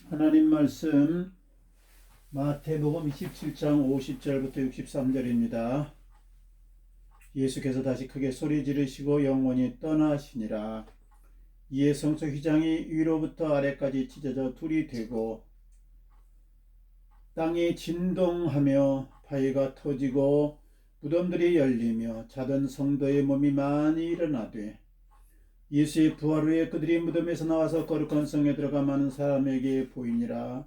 하나님 말씀 마태복음 27장 50절부터 63절입니다. 예수께서 다시 크게 소리 지르시고 영원히 떠나시니라. 이에 성소 휘장이 위로부터 아래까지 찢어져 둘이 되고 땅이 진동하며 바위가 터지고 무덤들이 열리며 자던 성도의 몸이 많이 일어나되 예수의 부활 후에 그들이 무덤에서 나와서 거룩한 성에 들어가 많은 사람에게 보이니라.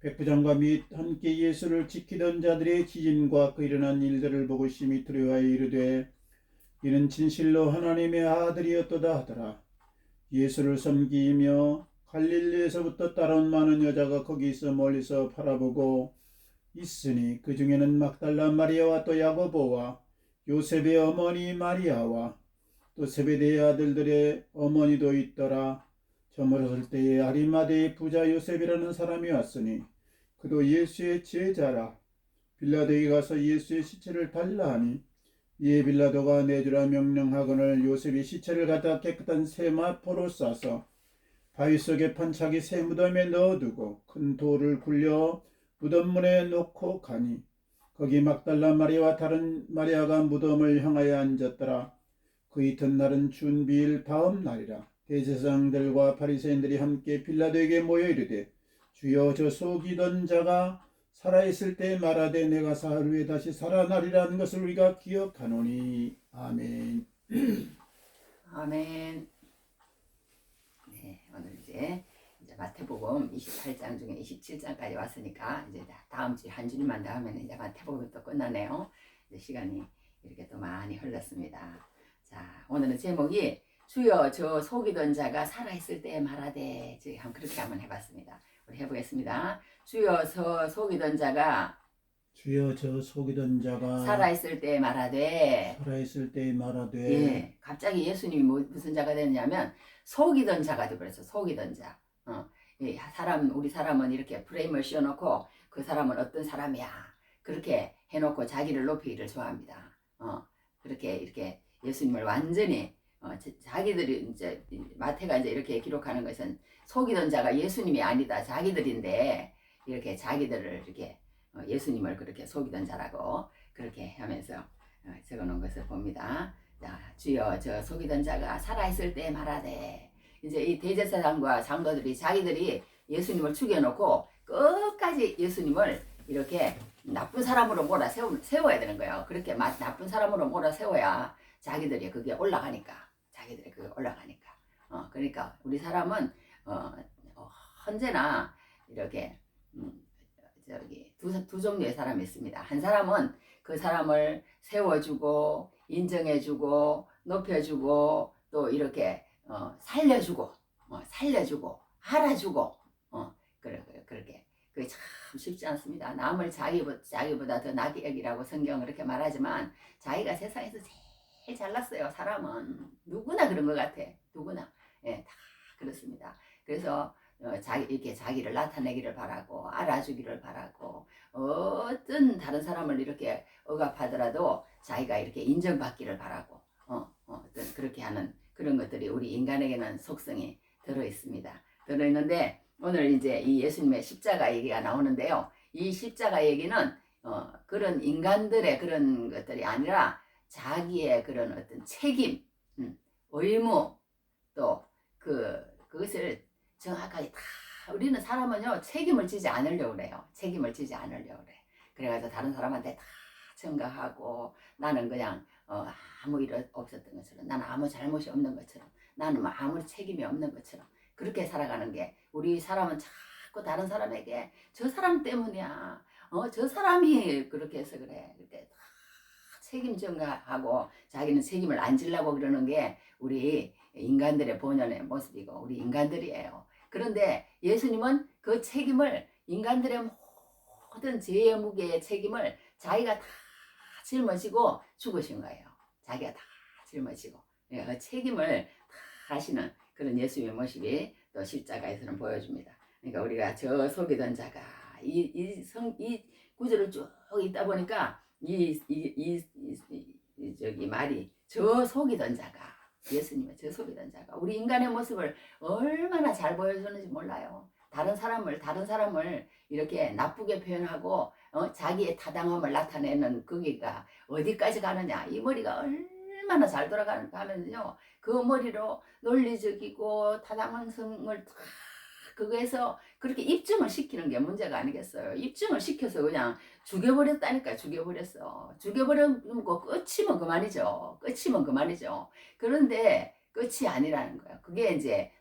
백부장과 및 함께 예수를 지키던 자들의 지진과 그 일어난 일들을 보고 심히 두려워하여 이르되 이는 진실로 하나님의 아들이었도다 하더라. 예수를 섬기며 갈릴리에서부터 따라온 많은 여자가 거기서 멀리서 바라보고 있으니 그 중에는 막달라 마리아와 또 야고보와 요셉의 어머니 마리아와 또 세베대의 아들들의 어머니도 있더라. 저물었을 때에 아리마대의 부자 요셉이라는 사람이 왔으니 그도 예수의 제자라. 빌라도에게 가서 예수의 시체를 달라 하니 이에 빌라도가 내주라 명령하거늘 요셉이 시체를 갖다 깨끗한 세마포로 싸서 바위 속에 판 자기 새 무덤에 넣어두고 큰 돌을 굴려 무덤문에 놓고 가니 거기 막달라 마리아와 다른 마리아가 무덤을 향하여 앉았더라. 그 이튿날은 준비일 다음 날이라. 대제사장들과 바리새인들이 함께 빌라도에게 모여 이르되 주여 저 속이던 자가 살아있을 때 말하되 내가 사흘 후에 다시 살아나리라는 것을 우리가 기억하노니. 아멘. 아멘. 네, 오늘 이제 마태복음 28장 중에 27장까지 왔으니까 이제 다음 주 한 주님만 더 하면 이제 마태복음이 또 끝나네요. 이제 시간이 이렇게 또 많이 흘렀습니다. 자, 오늘은 제목이 주여 저 속이던 자가 살아있을 때 말하되, 그렇게 한번 해봤습니다. 우리 해보겠습니다. 주여 저 속이던 자가 주여 저 속이던 자가 살아있을 때 말하되. 예, 갑자기 예수님이 무슨 자가 되느냐면 속이던 자가 되버렸어. 속이던 자. 예, 우리 사람은 이렇게 프레임을 씌워놓고 그 사람은 어떤 사람이야 그렇게 해놓고 자기를 높이기를 좋아합니다. 그렇게 이렇게 예수님을 완전히 자기들이 이제 마태가 이제 이렇게 기록하는 것은 속이던 자가 예수님이 아니다 자기들인데 이렇게 자기들을 이렇게 예수님을 그렇게 속이던 자라고 그렇게 하면서 적어놓은 것을 봅니다. 자, 주여 저 속이던 자가 살아있을 때 말하되. 이제 이 대제사장과 장로들이 자기들이 예수님을 죽여놓고 끝까지 예수님을 이렇게 나쁜 사람으로 세워야 되는 거예요. 그렇게 나쁜 사람으로 세워야 자기들이 그게 올라가니까. 그러니까 우리 사람은 언제나 이렇게 두 종류의 사람이 있습니다. 한 사람은 그 사람을 세워주고 인정해주고 높여주고 또 이렇게 살려주고 알아주고 그렇게 그게 참 쉽지 않습니다. 남을 자기보다 더 나게 여기라고 성경은 그렇게 말하지만 자기가 세상에서 제일 잘났어요. 사람은 누구나 그런 것 같아. 누구나 다 그렇습니다. 그래서 이렇게 자기를 나타내기를 바라고 알아주기를 바라고 어떤 다른 사람을 이렇게 억압하더라도 자기가 이렇게 인정받기를 바라고 어떤 그렇게 하는 그런 것들이 우리 인간에게는 속성이 들어있습니다. 들어있는데 오늘 이제 이 예수님의 십자가 얘기가 나오는데요. 이 십자가 얘기는 그런 인간들의 그런 것들이 아니라 자기의 그런 어떤 책임, 의무 또 그것을 정확하게 다 우리는 사람은요 책임을 지지 않으려고 그래요. 그래가지고 다른 사람한테 다 증가하고 나는 그냥 아무 일 없었던 것처럼 나는 아무 잘못이 없는 것처럼 나는 아무 책임이 없는 것처럼 그렇게 살아가는 게 우리 사람은 자꾸 다른 사람에게 저 사람 때문이야 저 사람이 그렇게 해서 그래 이렇게 다 책임 전가하고 자기는 책임을 안 지려고 그러는 게 우리 인간들의 본연의 모습이고 우리 인간들이에요. 그런데 예수님은 그 책임을 인간들의 모든 죄의 무게의 책임을 자기가 다 짊어지고 죽으신 거예요. 자기가 다 짊어지고 그 책임을 다 하시는 그런 예수님의 모습이 또 십자가에서는 보여줍니다. 그러니까 우리가 저 속이던 자가 이 구절을 쭉 있다 보니까 저기 말이 저 속이던 자가 예수님의 저 속이던 자가 우리 인간의 모습을 얼마나 잘 보여주는지 몰라요. 다른 사람을 이렇게 나쁘게 표현하고 자기의 타당함을 나타내는 거기가 어디까지 가느냐. 이 머리가 얼마나 잘 돌아가면요. 그 머리로 논리적이고 타당성을 다 그거에서 그렇게 입증을 시키는 게 문제가 아니겠어요. 입증을 시켜서 그냥 죽여버렸다니까. 죽여버리면 끝이면 그만이죠. 끝이면 그만이죠. 그런데 끝이 아니라는 거예요. 그게 이제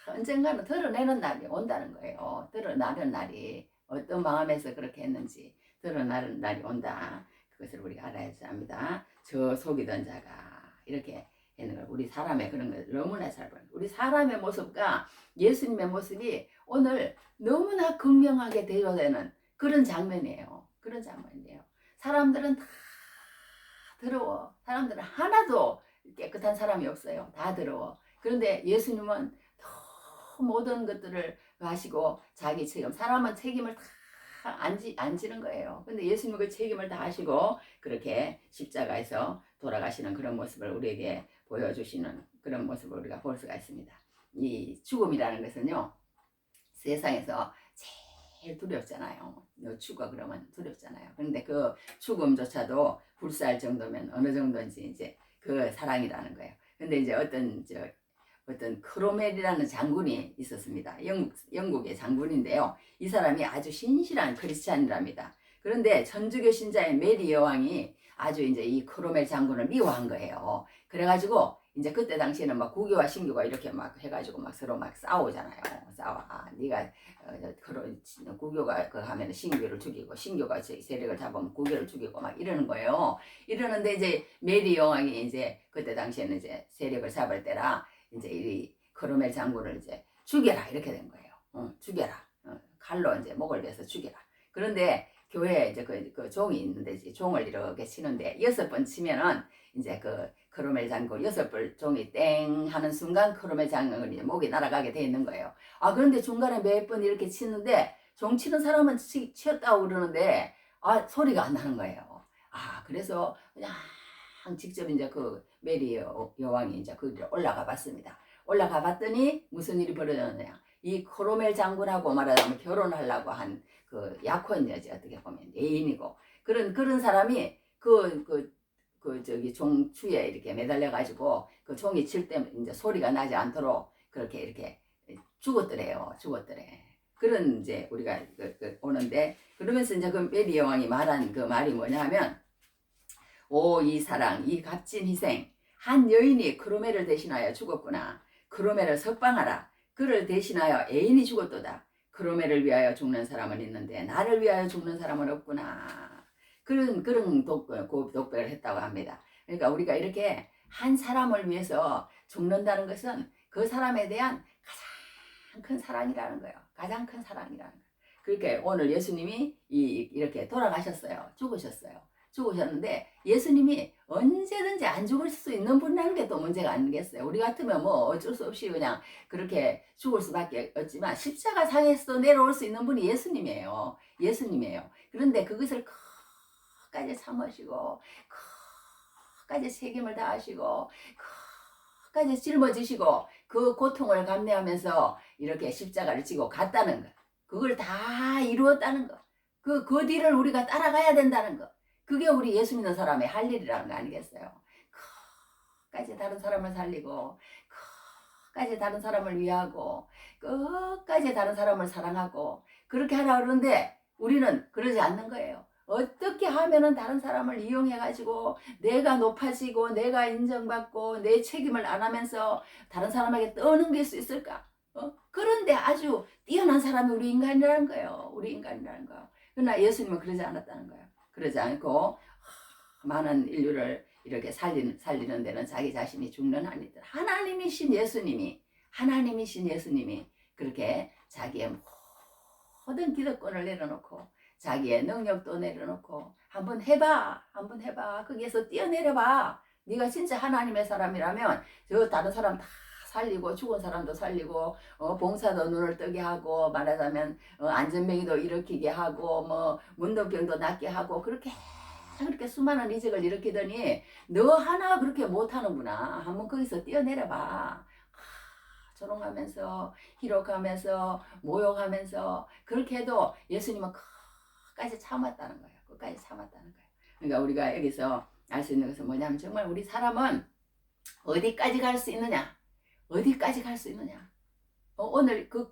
다 언젠가는 드러내는 날이 온다는 거예요. 드러나는 날이 어떤 마음에서 그렇게 했는지 드러나는 날이 온다. 그것을 우리가 알아야지 합니다. 저 속이던 자가 이렇게 있는 걸 우리 사람의 그런 걸 너무나 잘 봐요. 우리 사람의 모습과 예수님의 모습이 오늘 너무나 극명하게 대조되는 그런 장면이에요. 그런 장면이에요. 사람들은 다 더러워. 사람들은 하나도 깨끗한 사람이 없어요. 다 더러워. 그런데 예수님은 모든 것들을 하시고 자기 책임, 사람은 책임을 다 안 지는 거예요. 근데 예수님은 그 책임을 다 하시고 그렇게 십자가에서 돌아가시는 그런 모습을 우리에게 보여주시는 그런 모습을 우리가 볼 수가 있습니다. 이 죽음이라는 것은요, 세상에서 제일 두렵잖아요. 죽어 그러면 두렵잖아요. 그런데 그 죽음조차도 불사할 정도면 어느 정도인지 이제 그 사랑이라는 거예요. 근데 이제 어떤 크로멜이라는 장군이 있었습니다. 영국의 장군인데요. 이 사람이 아주 신실한 크리스찬이랍니다. 그런데 천주교 신자의 메리 여왕이 아주 이제 이 크로멜 장군을 미워한 거예요. 그래가지고 이제 그때 당시에는 막 구교와 신교가 이렇게 막 해가지고 막 서로 막 싸우잖아요. 싸워. 네가 구교가 그 하면 신교를 죽이고 신교가 세력을 잡으면 구교를 죽이고 막 이러는 거예요. 이러는데 이제 메리 여왕이 이제 그때 당시에는 이제 세력을 잡을 때라 이제 이 크로멜 장군을 이제 죽여라 이렇게 된 거예요. 죽여라. 칼로 이제 목을 베서 죽여라. 그런데 교회에 이제 그 종이 있는데 이제 종을 이렇게 치는데 6번 치면은 이제 그 크로멜 장군 6번 종이 땡 하는 순간 크로멜 장군이 목이 날아가게 돼 있는 거예요. 아 그런데 중간에 몇 번 이렇게 치는데 종 치는 사람은 치었다고 그러는데 소리가 안 나는 거예요. 그래서 그냥 직접 이제 그 메리 여왕이 이제 거기를 올라가 봤습니다. 올라가 봤더니 무슨 일이 벌어졌느냐. 이 크로멜 장군하고 말하자면 결혼하려고 한 그 약혼 여자 어떻게 보면 애인이고 그런 사람이 저기 종추에 이렇게 매달려 가지고 그 종이 칠 때 이제 소리가 나지 않도록 그렇게 이렇게 죽었더래요. 그런 이제 우리가 오는데 그러면서 이제 그 메리 여왕이 말한 그 말이 뭐냐면 이 사랑, 이 값진 희생. 한 여인이 크로멜을 대신하여 죽었구나. 크로멜을 석방하라. 그를 대신하여 애인이 죽었도다. 크로멜을 위하여 죽는 사람은 있는데 나를 위하여 죽는 사람은 없구나. 그런 독백을 했다고 합니다. 그러니까 우리가 이렇게 한 사람을 위해서 죽는다는 것은 그 사람에 대한 가장 큰 사랑이라는 거예요. 가장 큰 사랑이라는 거예요. 그러니까 오늘 예수님이 이렇게 돌아가셨어요. 죽으셨는데 예수님이 언제든지 안 죽을 수 있는 분이라는 게 또 문제가 아니겠어요. 우리 같으면 뭐 어쩔 수 없이 그냥 그렇게 죽을 수밖에 없지만 십자가 상에서 내려올 수 있는 분이 예수님이에요. 그런데 그것을 끝까지 참으시고 끝까지 책임을 다하시고 끝까지 짊어지시고 그 고통을 감내하면서 이렇게 십자가를 지고 갔다는 것. 그걸 다 이루었다는 것. 그 뒤를 우리가 따라가야 된다는 것. 그게 우리 예수 믿는 사람의 할 일이라는 거 아니겠어요? 끝까지 다른 사람을 살리고 끝까지 다른 사람을 위하고 끝까지 다른 사람을 사랑하고 그렇게 하라고 그러는데 우리는 그러지 않는 거예요. 어떻게 하면은 다른 사람을 이용해 가지고 내가 높아지고 내가 인정받고 내 책임을 안 하면서 다른 사람에게 떠넘길 수 있을까? 그런데 아주 뛰어난 사람이 우리 인간이라는 거예요. 그러나 예수님은 그러지 않았다는 거예요. 그러지 않고 많은 인류를 이렇게 살리는 데는 자기 자신이 죽는 한이다. 하나님이신 예수님이 그렇게 자기의 모든 기득권을 내려놓고 자기의 능력도 내려놓고 한번 해봐. 거기에서 뛰어내려봐. 네가 진짜 하나님의 사람이라면 저 다른 사람 다 살리고 죽은 사람도 살리고 봉사도 눈을 뜨게 하고 말하자면 안전뱅이도 일으키게 하고 뭐 문둥병도 낫게 하고 그렇게 수많은 이적을 일으키더니 너 하나 그렇게 못하는구나. 한번 거기서 뛰어내려봐. 조롱하면서 희롱하면서 모욕하면서 그렇게 해도 예수님은 끝까지 참았다는 거예요. 끝까지 참았다는 거예요. 그러니까 우리가 여기서 알 수 있는 것은 뭐냐면 정말 우리 사람은 어디까지 갈 수 있느냐? 어디까지 갈 수 있느냐? 오늘 그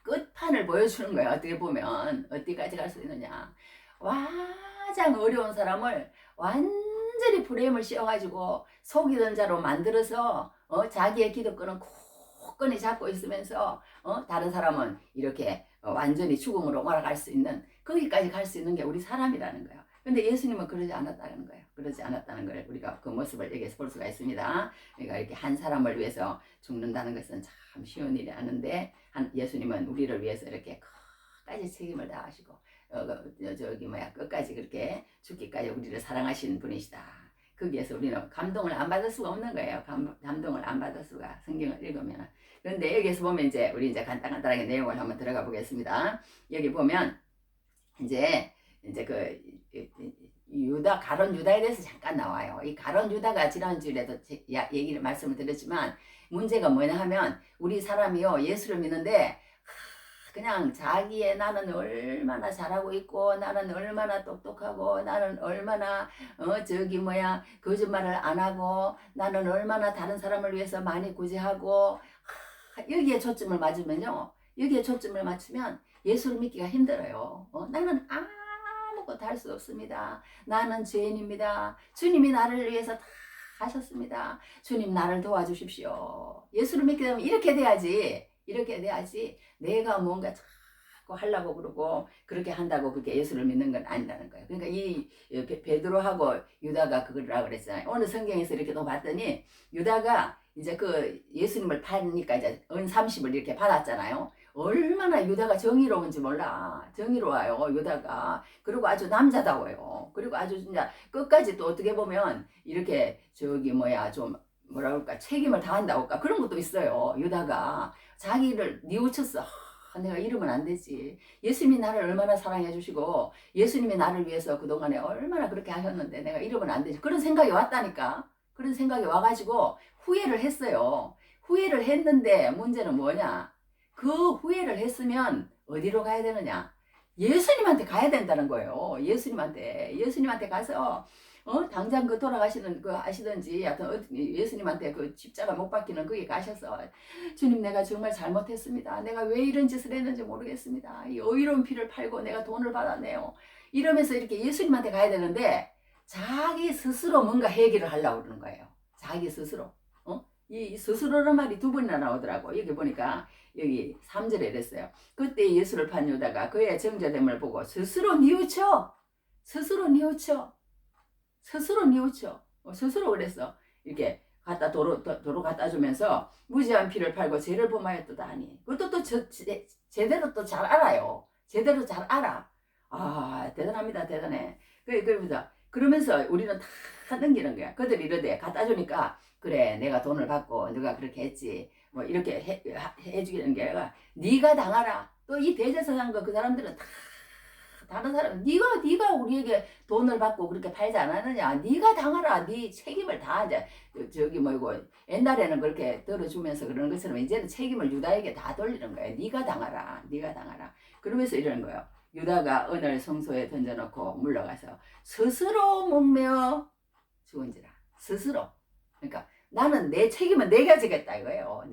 끝판을 보여주는 거예요. 어떻게 보면 어디까지 갈 수 있느냐? 가장 어려운 사람을 완전히 프레임을 씌워가지고 속이던 자로 만들어서 자기의 기득권은 굳건히 잡고 있으면서 다른 사람은 이렇게 완전히 죽음으로 몰아갈 수 있는 거기까지 갈 수 있는 게 우리 사람이라는 거예요. 근데 예수님은 그러지 않았다는 거예요. 그러지 않았다는 걸 우리가 그 모습을 여기서 볼 수가 있습니다. 그러니까 이렇게 한 사람을 위해서 죽는다는 것은 참 쉬운 일이 아닌데 예수님은 우리를 위해서 이렇게 끝까지 책임을 다하시고 끝까지 그렇게 죽기까지 우리를 사랑하시는 분이시다. 거기에서 우리는 감동을 안 받을 수가 없는 거예요. 감동을 안 받을 수가 성경을 읽으면. 그런데 여기서 보면 이제 우리 이제 간단하게 내용을 한번 들어가 보겠습니다. 여기 보면 이제 그 유다 가론 유다에 대해서 잠깐 나와요. 이 가론 유다가 지난주에도 얘기를 말씀을 드렸지만 문제가 뭐냐 하면 우리 사람이요 예수를 믿는데 그냥 자기의 나는 얼마나 잘하고 있고 나는 얼마나 똑똑하고 나는 얼마나 거짓말을 안 하고 나는 얼마나 다른 사람을 위해서 많이 구제하고 여기에 초점을 맞으면요 여기에 초점을 맞추면 예수를 믿기가 힘들어요. 나는 아무것도 할 수 없습니다. 나는 죄인입니다. 주님이 나를 위해서 다 하셨습니다. 주님 나를 도와주십시오. 예수를 믿게 되면 이렇게 돼야지 내가 뭔가 자꾸 하려고 그러고 그렇게 한다고 그렇게 예수를 믿는 건 아니라는 거예요. 그러니까 이 베드로하고 유다가 그거라고 그랬잖아요. 오늘 성경에서 이렇게 또 봤더니 유다가 이제 그 예수님을 파니까 이제 은 30을 이렇게 받았잖아요. 얼마나 유다가 정의로운지 몰라. 정의로워요 유다가. 그리고 아주 남자다워요. 그리고 아주 진짜 끝까지 또 어떻게 보면 이렇게 좀 뭐라 그럴까 책임을 다한다고 할까 그런 것도 있어요. 유다가 자기를 뉘우쳤어. 내가 이러면 안 되지. 예수님이 나를 얼마나 사랑해 주시고 예수님이 나를 위해서 그동안에 얼마나 그렇게 하셨는데 내가 이러면 안 되지. 그런 생각이 왔다니까. 그런 생각이 와가지고 후회를 했어요. 후회를 했는데 문제는 뭐냐. 그 후회를 했으면 어디로 가야 되느냐. 예수님한테 가야 된다는 거예요. 예수님한테 가서 당장 그 돌아가시는 그 하시든지 하여튼 예수님한테 그 십자가 못 박히는 거기 가셔서 주님 내가 정말 잘못했습니다. 내가 왜 이런 짓을 했는지 모르겠습니다. 이 의로운 피를 팔고 내가 돈을 받았네요. 이러면서 이렇게 예수님한테 가야 되는데 자기 스스로 뭔가 해결을 하려고 그러는 거예요. 자기 스스로. 이 스스로라는 말이 두 번이나 나오더라고. 여기 보니까 여기 3절에 이랬어요. 그때 예수를 판 유다가 그의 정죄됨을 보고 스스로 뉘우쳐. 스스로 그랬어. 이렇게 도로 갖다 주면서 무지한 피를 팔고 죄를 범하였도다 하니 그것도 또 제대로 또 잘 알아요. 제대로 잘 알아. 대단합니다. 대단해. 그러면서 우리는 다 넘기는 거야. 그들이 이러대 갖다 주니까 그래 내가 돈을 받고 네가 그렇게 했지 뭐 이렇게 해주기는 게 아니라 네가 당하라. 또 이 대제사장과 그 사람들은 다 다른 사람 네가 우리에게 돈을 받고 그렇게 팔지 않았느냐. 네가 당하라. 네 책임을 다하자. 옛날에는 그렇게 들어주면서 그러는 것처럼 이제는 책임을 유다에게 다 돌리는 거예요. 네가 당하라. 그러면서 이러는 거예요. 유다가 은을 성소에 던져놓고 물러가서 스스로 목매어 죽은지라. 스스로. 그러니까 나는 내 책임은 내가 지겠다 이거예요.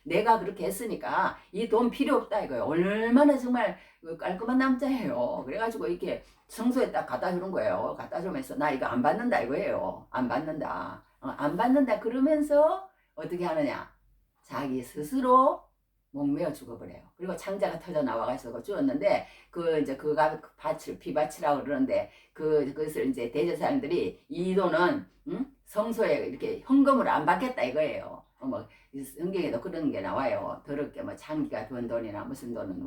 내가 그렇게 했으니까 이 돈 필요 없다 이거예요. 얼마나 정말 깔끔한 남자예요. 그래가지고 이렇게 성소에 딱 갖다 주는 거예요. 갖다 주면서 나 이거 안 받는다 이거예요. 안 받는다 그러면서 어떻게 하느냐. 자기 스스로 목매어 죽어버려요. 그리고 창자가 터져 나와가지고 죽었는데 그가 피바치라고 그러는데 그것을 이제 대제사장들이 이 돈은 성소에 이렇게 헌금을 안 받겠다 이거예요. 성경에도 그런 게 나와요. 더럽게 창기가 번 돈이나 무슨 돈은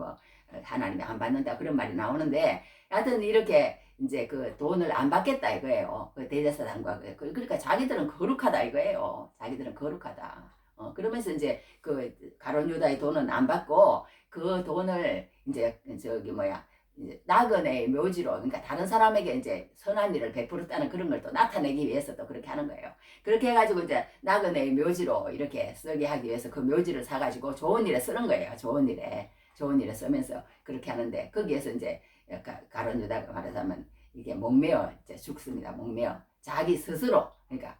하나님이 안 받는다 그런 말이 나오는데 하여튼 이렇게 이제 그 돈을 안 받겠다 이거예요. 그 대제사장과 그러니까 자기들은 거룩하다 이거예요. 그러면서 이제 그 가론 유다의 돈은 안 받고 그 돈을 이제 이제 나그네의 묘지로, 그러니까 다른 사람에게 이제 선한 일을 베풀었다는 그런 걸 또 나타내기 위해서 또 그렇게 하는 거예요. 그렇게 해가지고 이제 나그네의 묘지로 이렇게 쓰게 하기 위해서 그 묘지를 사가지고 좋은 일에 쓰는 거예요. 좋은 일에 쓰면서 그렇게 하는데, 거기에서 이제 가룟 유다가 말하자면 이게 목매어 이제 죽습니다. 목매어 자기 스스로. 그러니까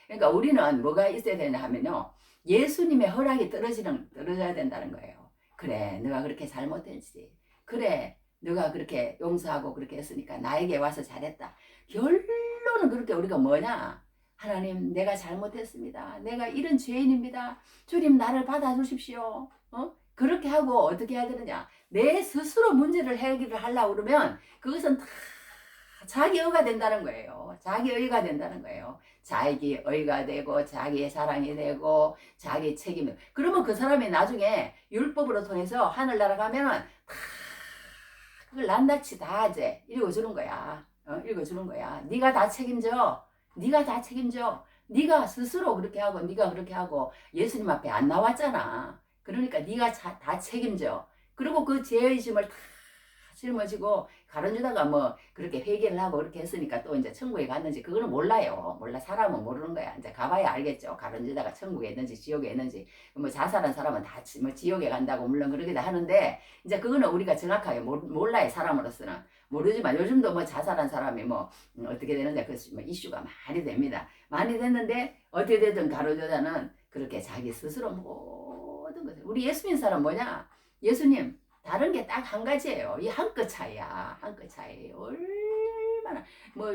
그러니까 우리는 뭐가 있어야 되냐 하면요, 예수님의 허락이 떨어져야 된다는 거예요. 그래, 너가 그렇게 잘못했지. 그래, 너가 그렇게 용서하고 그렇게 했으니까 나에게 와서 잘했다. 결론은 그렇게 우리가 뭐냐? 하나님, 내가 잘못했습니다. 내가 이런 죄인입니다. 주님, 나를 받아주십시오. 그렇게 하고 어떻게 해야 되느냐? 내 스스로 문제를 해결을 하려고 그러면 그것은 다 자기의가 된다는 거예요. 자기의가 된다는 거예요. 자기의가 되고 자기의 사랑이 되고 자기 책임이. 그러면 그 사람이 나중에 율법으로 통해서 하늘나라 가면은 다 그걸 낱낱이 다 이제 읽어주는 거야. 읽어주는 거야. 네가 다 책임져. 네가 다 책임져. 네가 스스로 그렇게 하고 네가 그렇게 하고 예수님 앞에 안 나왔잖아. 그러니까 네가 다 책임져. 그리고 그 죄의심을 다 짊어지고 가룟 유다가 뭐 그렇게 회개를 하고 그렇게 했으니까 또 이제 천국에 갔는지 그거는 몰라요. 몰라. 사람은 모르는 거야. 이제 가봐야 알겠죠. 가룟 유다가 천국에 있는지 지옥에 있는지. 뭐 자살한 사람은 다 뭐 지옥에 간다고 물론 그러기도 하는데, 이제 그거는 우리가 정확하게 몰라요. 사람으로서는 모르지만 요즘도 뭐 자살한 사람이 뭐 어떻게 되는데 그 뭐 이슈가 많이 됩니다. 많이 됐는데 어떻게 되든 가룟 유다는 그렇게 자기 스스로 모든 것을. 우리 예수 믿는 사람 뭐냐? 예수님 다른 게 딱 한 가지예요. 이 한 끗 차이야. 한 끗 차이. 얼마나 뭐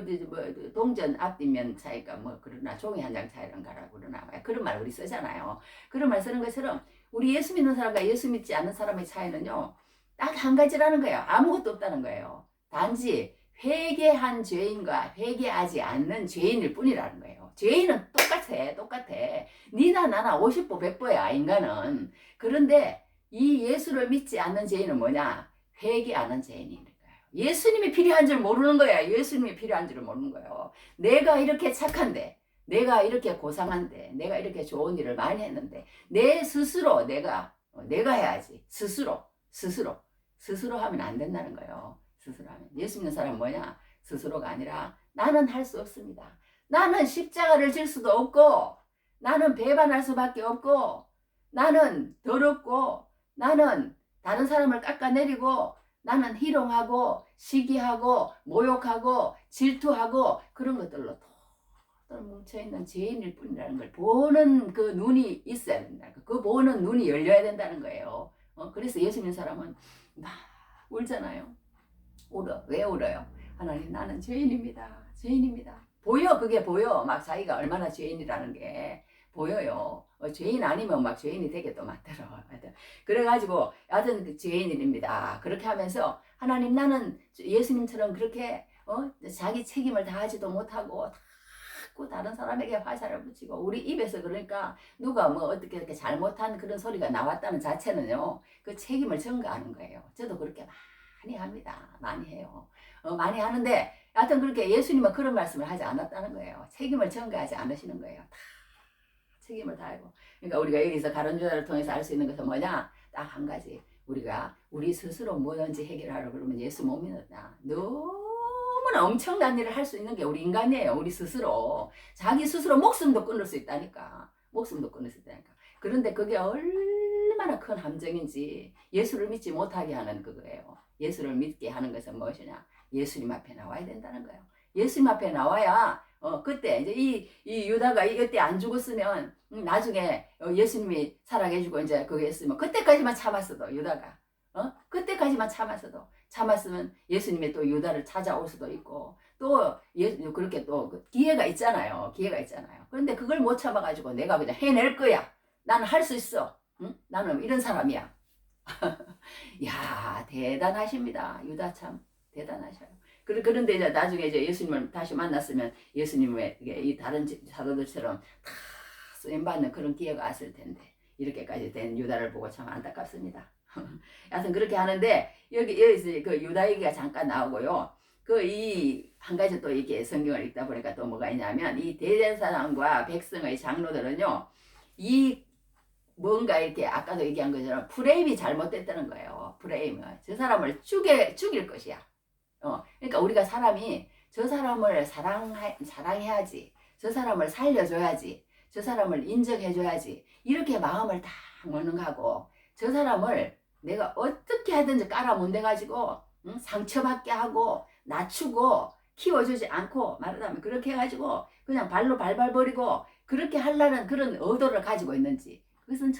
동전 앞뒤면 차이가 뭐 그러나 종이 한 장 차이란가라 그러나 그런 말 우리 쓰잖아요. 그런 말 쓰는 것처럼 우리 예수 믿는 사람과 예수 믿지 않는 사람의 차이는요, 딱 한 가지라는 거예요. 아무것도 없다는 거예요. 단지 회개한 죄인과 회개하지 않는 죄인일 뿐이라는 거예요. 죄인은 똑같아. 니나 나나 50보 100보야 인간은. 그런데 이 예수를 믿지 않는 죄인은 뭐냐? 회개하는 죄인인 거예요. 예수님이 필요한 줄 모르는 거야. 예수님이 필요한 줄을 모르는 거예요. 내가 이렇게 착한데, 내가 이렇게 고상한데, 내가 이렇게 좋은 일을 많이 했는데 내 스스로 내가 해야지. 스스로 하면 안 된다는 거예요. 스스로 하면. 예수 믿는 사람은 뭐냐? 스스로가 아니라 나는 할 수 없습니다. 나는 십자가를 질 수도 없고, 나는 배반할 수밖에 없고, 나는 더럽고, 나는 다른 사람을 깎아내리고, 나는 희롱하고 시기하고 모욕하고 질투하고 그런 것들로 똘똘 뭉쳐있는 죄인일 뿐이라는 걸 보는 그 눈이 있어야 된다. 그 보는 눈이 열려야 된다는 거예요. 그래서 예수 믿는 사람은 막 울잖아요. 울어. 왜 울어요? 하나님, 나는 죄인입니다. 보여. 그게 보여. 막 자기가 얼마나 죄인이라는 게 보여요. 죄인 아니면 막 죄인이 되게 또 맞더라. 그래가지고 하여튼 그 죄인입니다. 그렇게 하면서 하나님, 나는 예수님처럼 그렇게 자기 책임을 다하지도 못하고 자꾸 다른 사람에게 화살을 붙이고, 우리 입에서 그러니까 누가 뭐 어떻게 이렇게 잘못한 그런 소리가 나왔다는 자체는요, 그 책임을 전가하는 거예요. 저도 그렇게 많이 합니다. 많이 해요. 많이 하는데 하여튼 그렇게 예수님은 그런 말씀을 하지 않았다는 거예요. 책임을 전가하지 않으시는 거예요. 다 책임을 다하고. 그러니까 우리가 여기서 가룟 유다를 통해서 알 수 있는 것은 뭐냐? 딱 한 가지. 우리가 우리 스스로 뭐든지 해결하려고 그러면 예수 못 믿는다. 너무나 엄청난 일을 할 수 있는 게 우리 인간이에요. 우리 스스로. 자기 스스로 목숨도 끊을 수 있다니까. 그런데 그게 얼마나 큰 함정인지 예수를 믿지 못하게 하는 그거예요. 예수를 믿게 하는 것은 무엇이냐? 예수님 앞에 나와야 된다는 거예요. 예수님 앞에 나와야 그때 이제 이 유다가 이때 안 죽었으면 나중에 예수님이 살아계시고 이제 그게 했으면 그때까지만 참았어도 유다가 그때까지만 참았으면 예수님이 또 유다를 찾아올 수도 있고 또 그렇게 또 기회가 있잖아요. 그런데 그걸 못 참아가지고 내가 그냥 해낼 거야. 나는 할 수 있어. 응? 나는 이런 사람이야. 야, 대단하십니다. 유다 참 대단하셔요. 그런데 이제 나중에 이제 예수님을 다시 만났으면 예수님의 이 다른 사도들처럼 다 쓰임받는 그런 기회가 왔을 텐데 이렇게까지 된 유다를 보고 참 안타깝습니다. 하여튼 그렇게 하는데 여기서 그 유다 얘기가 잠깐 나오고요. 그 이 한 가지 또 이렇게 성경을 읽다 보니까 또 뭐가 있냐면 이 대제사장과 백성의 장로들은요, 이 뭔가 이렇게 아까도 얘기한 것처럼 프레임이 잘못됐다는 거예요. 프레임은 저 사람을 죽일 것이야. 그러니까 우리가 사람이 저 사람을 사랑해야지, 저 사람을 살려줘야지, 저 사람을 인정해줘야지, 이렇게 마음을 딱 먹는 거하고, 저 사람을 내가 어떻게 하든지 깔아뭉대가지고 상처받게 하고 낮추고 키워주지 않고, 말하자면 그렇게 해가지고 그냥 발로 발발 버리고 그렇게 하려는 그런 의도를 가지고 있는지, 그것은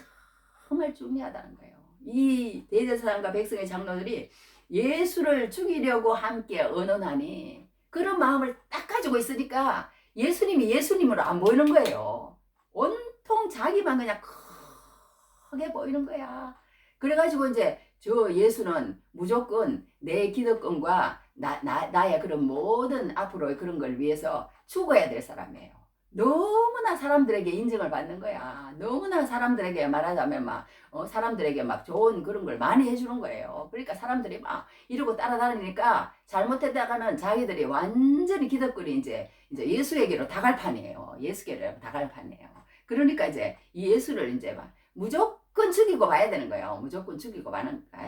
정말 중요하다는 거예요. 이 대제사장과 백성의 장로들이 예수를 죽이려고 함께 언언하니 그런 마음을 딱 가지고 있으니까 예수님이 예수님으로 안 보이는 거예요. 온통 자기만 그냥 크게 보이는 거야. 그래가지고 이제 저 예수는 무조건 내 기득권과 나의 그런 모든 앞으로의 그런 걸 위해서 죽어야 될 사람이에요. 너무나 사람들에게 인정을 받는 거야. 너무나 사람들에게 말하자면 사람들에게 좋은 그런 걸 많이 해주는 거예요. 그러니까 사람들이 이러고 따라다니니까 잘못했다가는 자기들이 완전히 기득권이 이제 예수에게로 다갈 판이에요. 예수에게로 다갈 판이에요. 그러니까 이제 이 예수를 이제 무조건 죽이고 봐야 되는 거예요. 무조건 죽이고 봐야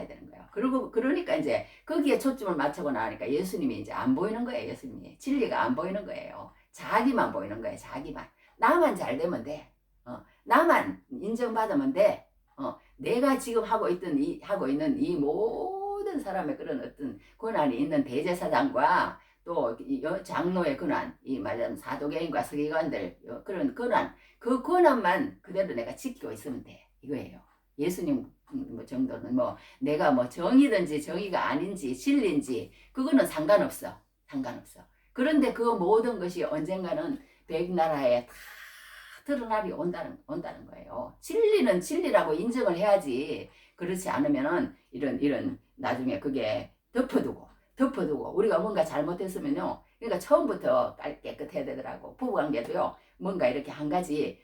되는 거예요. 그러니까 이제 거기에 초점을 맞추고 나니까 예수님이 이제 안 보이는 거예요. 예수님이 진리가 안 보이는 거예요. 자기만 보이는 거예요. 자기만. 나만 잘 되면 돼. 나만 인정받으면 돼. 내가 지금 하고 있는 이 모든 사람의 그런 어떤 권한이 있는 대제사장과 또 장로의 권한, 이 말하자면 사도계인과 서기관들 그런 권한, 그 권한만 그대로 내가 지키고 있으면 돼. 이거예요. 예수님 정도는 내가 정의든지 정의가 아닌지 진리인지 그거는 상관없어. 그런데 그 모든 것이 언젠가는 백나라에 다 드러날이 온다는 거예요. 진리는 진리라고 인정을 해야지. 그렇지 않으면은 이런 나중에 그게 덮어두고 우리가 뭔가 잘못했으면요. 그러니까 처음부터 깨끗해야 되더라고. 부부관계도요. 뭔가 이렇게 한 가지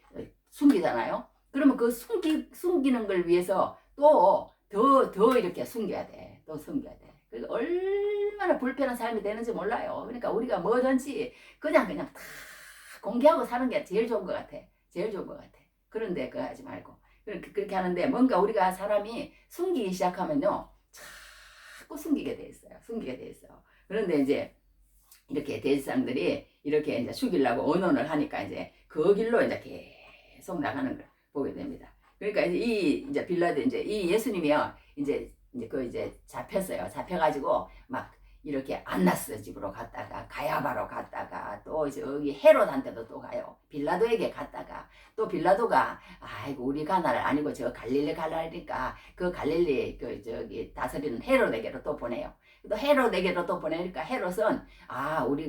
숨기잖아요. 그러면 그 숨기는 걸 위해서 또 더 이렇게 숨겨야 돼. 또 숨겨야 돼. 그러니까 얼마나 불편한 삶이 되는지 몰라요. 그러니까 우리가 뭐든지 그냥 다 공개하고 사는 게 제일 좋은 것 같아. 그런데 그거 하지 말고. 그렇게 하는데 뭔가 우리가 사람이 숨기기 시작하면요. 자꾸 숨기게 돼 있어요. 그런데 이제 이렇게 대제사장들이 이렇게 이제 죽이려고 언언을 하니까 이제 그 길로 이제 계속 나가는 걸 보게 됩니다. 그러니까 이제 빌라도 이 예수님이요. 이제 잡혔어요. 잡혀가지고 이렇게 안나스 집으로 갔다가 가야바로 갔다가 또 저기 헤롯한테도 또 가요. 빌라도에게 갔다가 또 빌라도가 아이고 우리 가나를 아니고 저 갈릴리 가라니까 그 갈릴리 저기 다스리는 헤롯에게로 또 보내요. 또 헤롯에게로 또 보내니까 헤롯은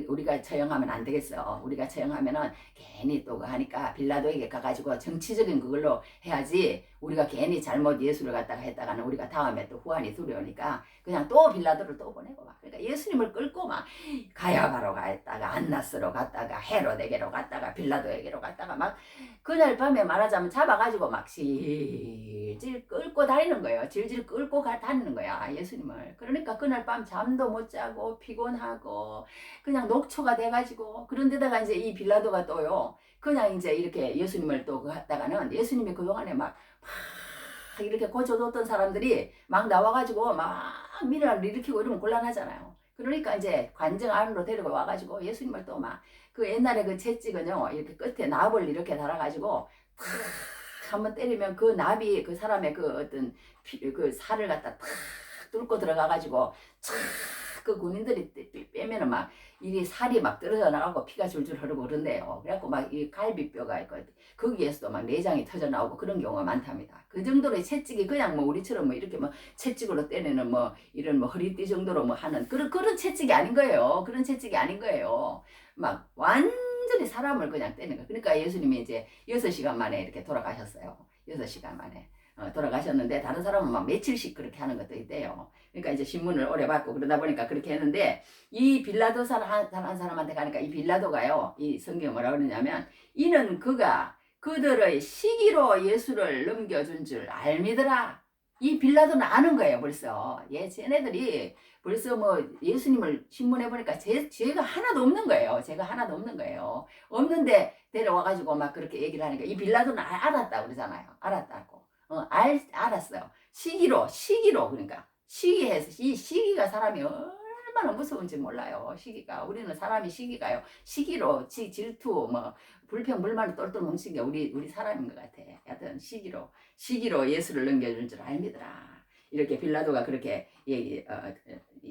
우리가 처형하면 안 되겠어. 우리가 처형하면은 괜히 또 하니까 빌라도에게 가가지고 정치적인 그걸로 해야지. 우리가 괜히 잘못 예수를 갖다가 했다가는 우리가 다음에 또 후환이 두려우니까 그냥 또 빌라도를 또 보내고 그러니까 예수님을 끌고 가야바로 갔다가 안나스로 갔다가 헤롯에게로 갔다가 빌라도에게로 갔다가 그날 밤에 말하자면 잡아가지고 질질 끌고 다니는 거예요. 질질 끌고 다니는 거야 예수님을. 그러니까 그날 밤 잠도 못 자고 피곤하고 그냥 녹초가 돼가지고 그런데다가 이제 이 빌라도가 또요 그냥 이제 이렇게 예수님을 또 갔다가는 예수님이 그동안에 이렇게 고쳐줬던 사람들이 나와가지고 미련을 일으키고 이러면 곤란하잖아요. 그러니까 이제 관정 안으로 데리고 와가지고 예수님을 또 그 옛날에 그 채찍은요 이렇게 끝에 납을 이렇게 달아가지고 탁 한번 때리면 그 납이 그 사람의 그 어떤 그 살을 갖다 탁 뚫고 들어가가지고 그 군인들이 빼면은 이 살이 떨어져 나가고 피가 줄줄 흐르고 그런데요. 그래갖고 이 갈비뼈가 있고 거기에서도 내장이 터져 나오고 그런 경우가 많답니다. 그 정도로 채찍이 그냥 우리처럼 이렇게 채찍으로 때리는 이런 허리띠 정도로 하는 그런 채찍이 아닌 거예요. 그런 채찍이 아닌 거예요. 완전히 사람을 그냥 때리는 거예요. 그러니까 예수님이 이제 6시간 만에 이렇게 돌아가셨어요. 6시간 만에. 돌아가셨는데 다른 사람은 며칠씩 그렇게 하는 것도 있대요. 그러니까 이제 신문을 오래 받고 그러다 보니까 그렇게 했는데 이 빌라도 한 사람한테 가니까 이 빌라도가요. 이 성경에 뭐라고 그러냐면 이는 그가 그들의 시기로 예수를 넘겨준 줄 알미더라. 이 빌라도는 아는 거예요 벌써. 쟤네들이 벌써 예수님을 신문해 보니까 죄가 하나도 없는 거예요. 없는데 데려와가지고 그렇게 얘기를 하니까 이 빌라도는 알았다고 그러잖아요. 알았다고. 알았어요. 시기로 그러니까 시기해서 이 시기가 사람이 얼마나 무서운지 몰라요. 시기가 우리는 사람이 시기가요. 시기로 질투 뭐 불평 불만을 똘똘 뭉친 게 우리 사람인 것 같아. 하여튼 시기로 예수를 넘겨줄 줄 알미더라. 이렇게 빌라도가 그렇게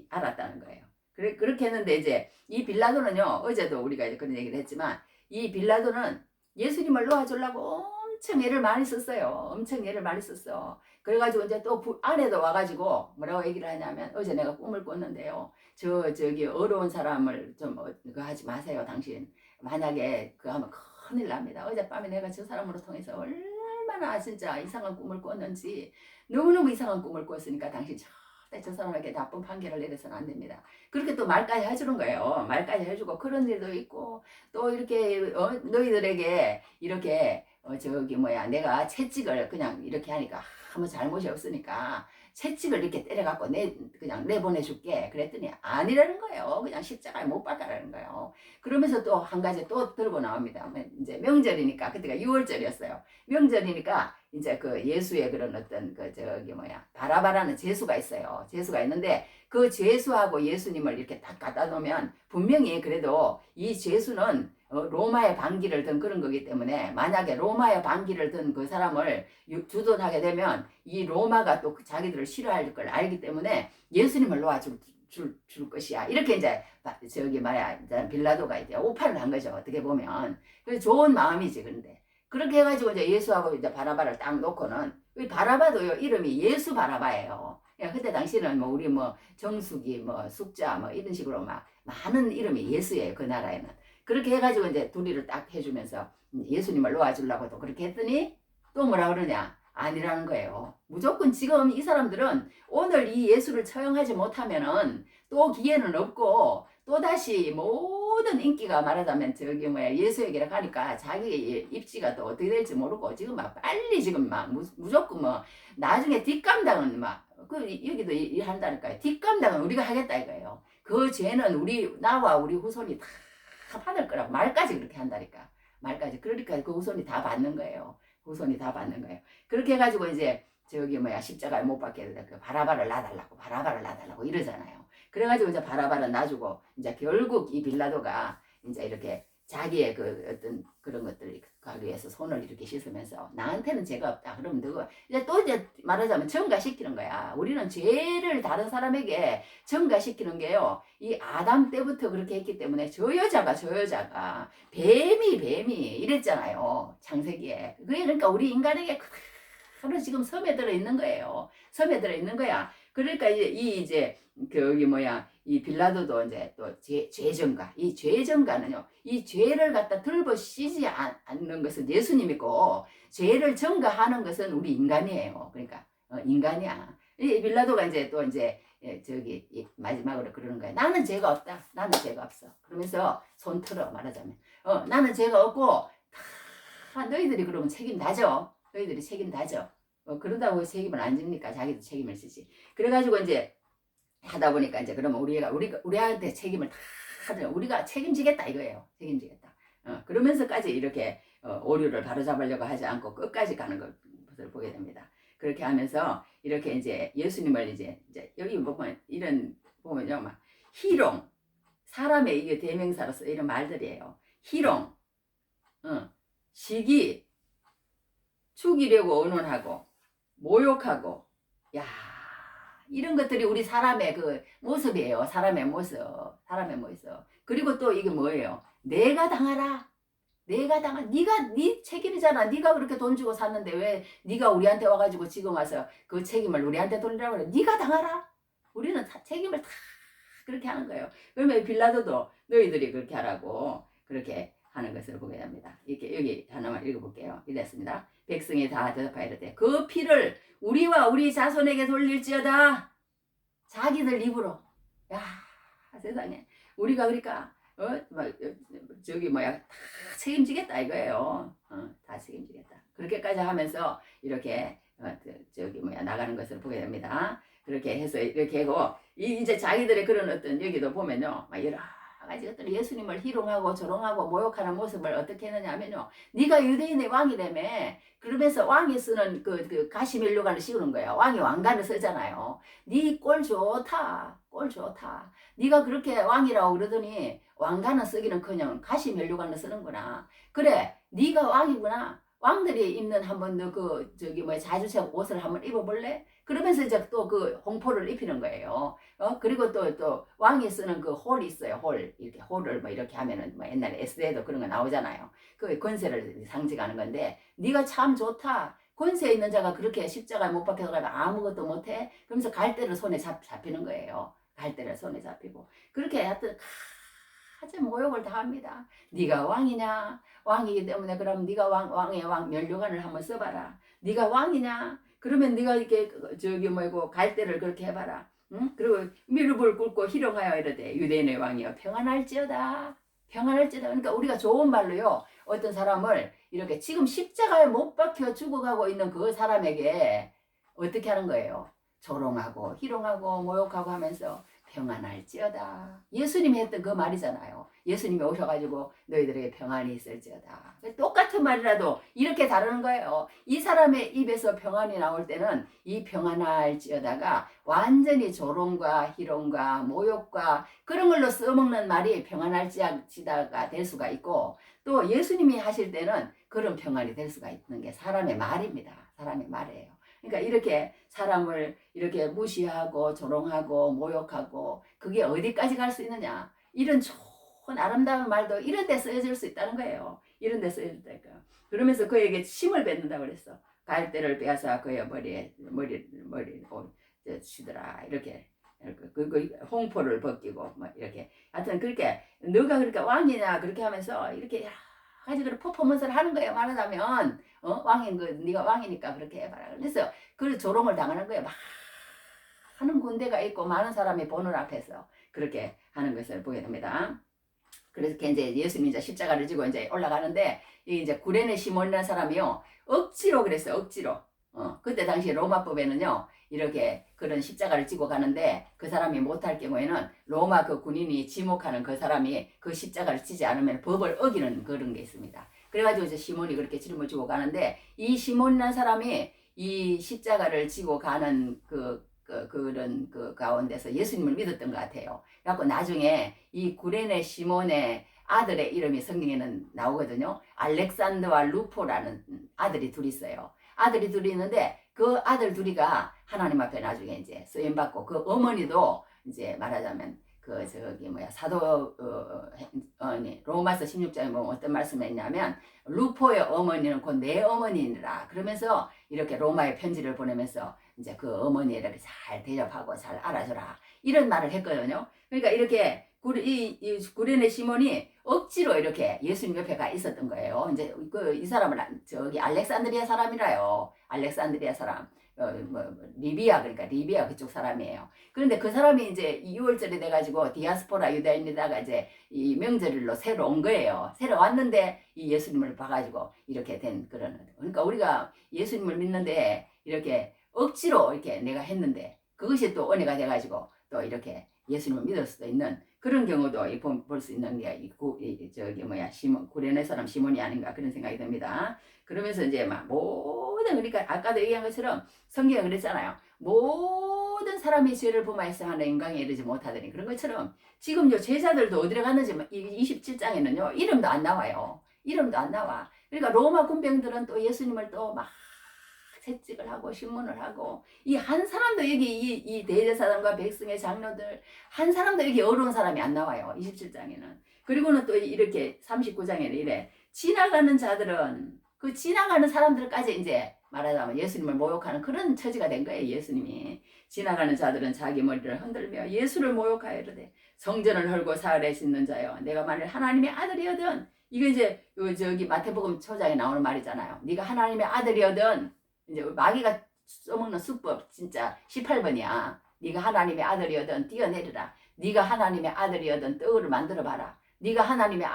알았다는 거예요. 그렇게 했는데 이제 이 빌라도는요, 어제도 우리가 이제 그런 얘기를 했지만 이 빌라도는 예수님을 놓아주려고 엄청 애를 많이 썼어요. 엄청 애를 많이 썼어. 그래가지고 이제 또 아내도 와가지고 뭐라고 얘기를 하냐면 어제 내가 꿈을 꿨는데요. 저기 어려운 사람을 좀 그거 하지 마세요, 당신. 만약에 그거 하면 큰일 납니다. 어젯밤에 내가 저 사람으로 통해서 얼마나 진짜 이상한 꿈을 꿨는지 너무너무 이상한 꿈을 꿨으니까 당신 절대 저 사람에게 나쁜 판결을 내려서는 안 됩니다. 그렇게 또 말까지 해주는 거예요. 말까지 해주고 그런 일도 있고 또 이렇게 너희들에게 이렇게 저기 뭐야 내가 채찍을 그냥 이렇게 하니까 아무 잘못이 없으니까 채찍을 이렇게 때려갖고 그냥 내보내줄게 그랬더니 아니라는 거예요. 그냥 십자가에 못 박아라는 거예요. 그러면서 또 한 가지 또 들고 나옵니다. 이제 명절이니까 그때가 6월절이었어요. 명절이니까 이제 그 예수의 그런 어떤 그 저기 뭐야 바라바라는 제수가 있어요. 제수가 있는데 그 제수하고 예수님을 이렇게 딱 갖다 놓으면 분명히 그래도 이 제수는 로마의 반기를 든 그런 거기 때문에 만약에 로마의 반기를 든 그 사람을 주둔하게 되면 이 로마가 또 자기들을 싫어할 걸 알기 때문에 예수님을 놓아줄 줄 것이야. 이렇게 이제 저기 말이야 빌라도가 이제 오판을 한 거죠. 어떻게 보면 그 좋은 마음이지. 그런데 그렇게 해가지고 이제 예수하고 이제 바라바를 딱 놓고는 이 바라바도요 이름이 예수 바라바예요. 그때 당시는 뭐 우리 뭐 정숙이 뭐 숙자 뭐 이런 식으로 막 많은 이름이 예수예요. 그 나라에는. 그렇게 해가지고 이제 둘이를 딱 해주면서 예수님을 놓아주려고 또 그렇게 했더니 또 뭐라 그러냐 아니라는 거예요. 무조건 지금 이 사람들은 오늘 이 예수를 처형하지 못하면은 또 기회는 없고 또다시 모든 인기가 말하자면 저기 뭐야 예수에게 가니까 자기 입지가 또 어떻게 될지 모르고 지금 막 빨리 지금 막 무조건 뭐 나중에 뒷감당은 막 그 여기도 한다니까요. 뒷감당은 우리가 하겠다 이거예요. 그 죄는 나와 우리 후손이 다 받을 거라고 말까지 그렇게 한다니까. 말까지. 그러니까 그 후손이 다 받는 거예요. 후손이 다 받는 거예요. 그렇게 해가지고 이제 저기 뭐야 십자가에 못 박게 되다 그 바라바를 놔달라고 이러잖아요. 그래가지고 이제 바라바를 놔주고 이제 결국 이 빌라도가 이제 이렇게 자기의 그 어떤 그런 것들을 가기 위해서 손을 이렇게 씻으면서 나한테는 죄가 없다. 그러면 너가 이제 또 이제 말하자면 전가시키는 거야. 우리는 죄를 다른 사람에게 전가시키는 게요. 이 아담 때부터 그렇게 했기 때문에 저 여자가 뱀이 이랬잖아요. 창세기에. 그게 그러니까 우리 인간에게 그대로 지금 섬에 들어 있는 거예요. 섬에 들어 있는 거야. 그러니까 이제 여기 뭐야 이 빌라도도 이제 또 죄전가. 이 죄전가는요. 이 죄를 갖다 들고 씻지 않는 것은 예수님이고 죄를 전가하는 것은 우리 인간이에요. 그러니까 인간이야. 이 빌라도가 이제 또 이제 저기 마지막으로 그러는 거야. 나는 죄가 없다. 나는 죄가 없어. 그러면서 손 틀어 말하자면 나는 죄가 없고 다 너희들이 그러면 책임다져. 너희들이 책임다져. 그런다고 책임을 안 집니까? 자기도 책임을 지지. 그래가지고 이제 하다 보니까 이제 그러면 우리한테 책임을 다 우리가 책임지겠다 이거예요. 책임지겠다. 그러면서까지 이렇게 오류를 바로잡으려고 하지 않고 끝까지 가는 것을 보게 됩니다. 그렇게 하면서 이렇게 이제 예수님을 이제 여기 보면 이런 보면요 막 희롱 사람의 이게 대명사로서 이런 말들이에요. 희롱, 시기, 죽이려고 언론하고 모욕하고 야 이런 것들이 우리 사람의 그 모습이에요. 사람의 모습. 그리고 또 이게 뭐예요? 내가 당하라. 네가 네 책임이잖아. 네가 그렇게 돈 주고 샀는데 왜 네가 우리한테 와가지고 지금 와서 그 책임을 우리한테 돌리라고 그래? 네가 당하라. 우리는 책임을 다 그렇게 하는 거예요. 그러면 빌라도도 너희들이 그렇게 하라고 그렇게 하는 것을 보게 됩니다. 이렇게 여기 하나만 읽어볼게요. 이랬습니다. 백성이 다 대답하여 이르되 그 피를 우리와 우리 자손에게 돌릴지어다. 자기들 입으로. 야 세상에 우리가 그러니까 저기 뭐야 다 책임지겠다 이거예요. 다 책임지겠다. 그렇게까지 하면서 이렇게 저기 뭐야 나가는 것을 보게 됩니다. 그렇게 해서 이렇게 하고 이제 자기들의 그런 어떤 여기도 보면요 막 여러 가지 것들을 예수님을 희롱하고 조롱하고 모욕하는 모습을 어떻게 했느냐면요. 네가 유대인의 왕이라며 그러면서 왕이 쓰는 그 가시멜로간을 씌우는 거예요. 왕이 왕관을 쓰잖아요. 네 꼴 좋다. 꼴 좋다. 네가 그렇게 왕이라고 그러더니 왕관은 쓰기는커녕 가시멜로간을 쓰는구나. 그래 네가 왕이구나. 왕들이 입는 한번 너 그 저기 뭐 자주색 옷을 한번 입어볼래? 그러면서 이제 또 그 홍포를 입히는 거예요. 그리고 또 왕이 쓰는 그 홀이 있어요. 홀 이렇게 홀을 뭐 이렇게 하면은 뭐 옛날에 S에도 그런 거 나오잖아요. 그 권세를 상징하는 건데 네가 참 좋다. 권세 있는 자가 그렇게 십자가에 못 박혀서 아무것도 못해. 그러면서 갈대를 손에 잡히는 거예요. 갈대를 손에 잡히고 그렇게 하여튼 아주 모욕을 다 합니다. 네가 왕이냐? 왕이기 때문에 그럼 네가 왕의 왕 면류관을 한번 써봐라. 네가 왕이냐? 그러면 네가 이렇게 저기 뭐고 갈대를 그렇게 해봐라. 응? 그리고 무릎을 꿇고 희롱하여 이르되 유대인의 왕이여 평안할지어다. 평안할지어다. 그러니까 우리가 좋은 말로요. 어떤 사람을 이렇게 지금 십자가에 못 박혀 죽어가고 있는 그 사람에게 어떻게 하는 거예요? 조롱하고 희롱하고 모욕하고 하면서 평안할지어다. 예수님이 했던 그 말이잖아요. 예수님이 오셔가지고 너희들에게 평안이 있을지어다. 똑같은 말이라도 이렇게 다루는 거예요. 이 사람의 입에서 평안이 나올 때는 이 평안할지어다가 완전히 조롱과 희롱과 모욕과 그런 걸로 써먹는 말이 평안할지어다가 될 수가 있고 또 예수님이 하실 때는 그런 평안이 될 수가 있는 게 사람의 말입니다. 사람의 말이에요. 그러니까 이렇게 사람을 이렇게 무시하고 조롱하고 모욕하고 그게 어디까지 갈 수 있느냐. 이런 좋은 아름다운 말도 이런 데 쓰여질 수 있다는 거예요. 이런 데 쓰여질 때가. 그러면서 그에게 침을 뱉는다고 그랬어. 갈대를 빼앗아 그의 머리에 치더라. 이렇게 그 홍포를 벗기고 뭐 이렇게 하여튼 그렇게 너가 그렇게 왕이냐 그렇게 하면서 이렇게 여러 가지 그런 퍼포먼스를 하는 거예요. 말하자면 왕인 거 네가 왕이니까 그렇게 해봐라. 그래서 그 조롱을 당하는 거예요. 많은 군대가 있고 많은 사람이 보는 앞에서 그렇게 하는 것을 보게 됩니다. 그래서 이제 예수님이 이제 십자가를 지고 이제 올라가는데 이제 구레네 시몬이라는 사람이요 억지로 그랬어요. 억지로. 그때 당시 로마법에는요 이렇게 그런 십자가를 지고 가는데 그 사람이 못할 경우에는 로마 그 군인이 지목하는 그 사람이 그 십자가를 지지 않으면 법을 어기는 그런 게 있습니다. 그래가지고 이제 시몬이 그렇게 지름을 지고 가는데 이 시몬이라는 사람이 이 십자가를 지고 가는 그런 그 가운데서 예수님을 믿었던 것 같아요. 그래갖고 나중에 이 구레네 시몬의 아들의 이름이 성경에는 나오거든요. 알렉산더와 루포라는 아들이 둘이 있어요. 아들이 둘이 있는데 그 아들 둘이가 하나님 앞에 나중에 이제 쓰임 받고 그 어머니도 이제 말하자면 그 저기 뭐야 사도 로마서 16장에 보면 어떤 말씀을 했냐면 루포의 어머니는 곧 내 어머니니라 그러면서 이렇게 로마에 편지를 보내면서 이제 그 어머니를 잘 대접하고 잘 알아줘라 이런 말을 했거든요. 그러니까 이렇게 이 구레네 시몬이 억지로 이렇게 예수님 옆에 가 있었던 거예요. 이제 이 사람은 저기 알렉산드리아 사람이라요. 알렉산드리아 사람. 리비아 그러니까 리비아 그쪽 사람이에요. 그런데 그 사람이 이제 6월절이 돼가지고 디아스포라 유대인에다가 이제 이 명절로 새로 온 거예요. 새로 왔는데 이 예수님을 봐가지고 이렇게 된 그런. 그러니까 우리가 예수님을 믿는데 이렇게 억지로 이렇게 내가 했는데 그것이 또 은혜가 돼가지고 또 이렇게 예수님을 믿을 수도 있는 그런 경우도 볼 수 있는 게 저기 뭐야 구레네 사람 시몬이 아닌가 그런 생각이 듭니다. 그러면서 이제 막 모든 그러니까 아까도 얘기한 것처럼 성경에 그랬잖아요. 모든 사람이 죄를 범하여서 하는 인강에 이르지 못하더니 그런 것처럼 지금 제자들도 어디로 갔는지 27장에는요 이름도 안 나와요. 이름도 안 나와. 그러니까 로마 군병들은 또 예수님을 또 막 채찍을 하고 신문을 하고 이 한 사람도 여기 이 대제사장과 백성의 장로들 한 사람도 여기 어려운 사람이 안 나와요. 27장에는. 그리고는 또 이렇게 39장에는 이래 지나가는 자들은 그 지나가는 사람들까지 이제 말하자면 예수님을 모욕하는 그런 처지가 된 거예요. 예수님이 지나가는 자들은 자기 머리를 흔들며 예수를 모욕하여 이르되 성전을 헐고 사흘에 씻는 자여 내가 만일 하나님의 아들이거든 이게 이제 저기 마태복음 초장에 나오는 말이잖아요. 네가 하나님의 아들이거든 이제 마귀가 써먹는 수법 진짜 18번이야. 네가 하나님의 아들이거든 뛰어내리라. 네가 하나님의 아들이거든 떡을 만들어봐라. 네가 하나님의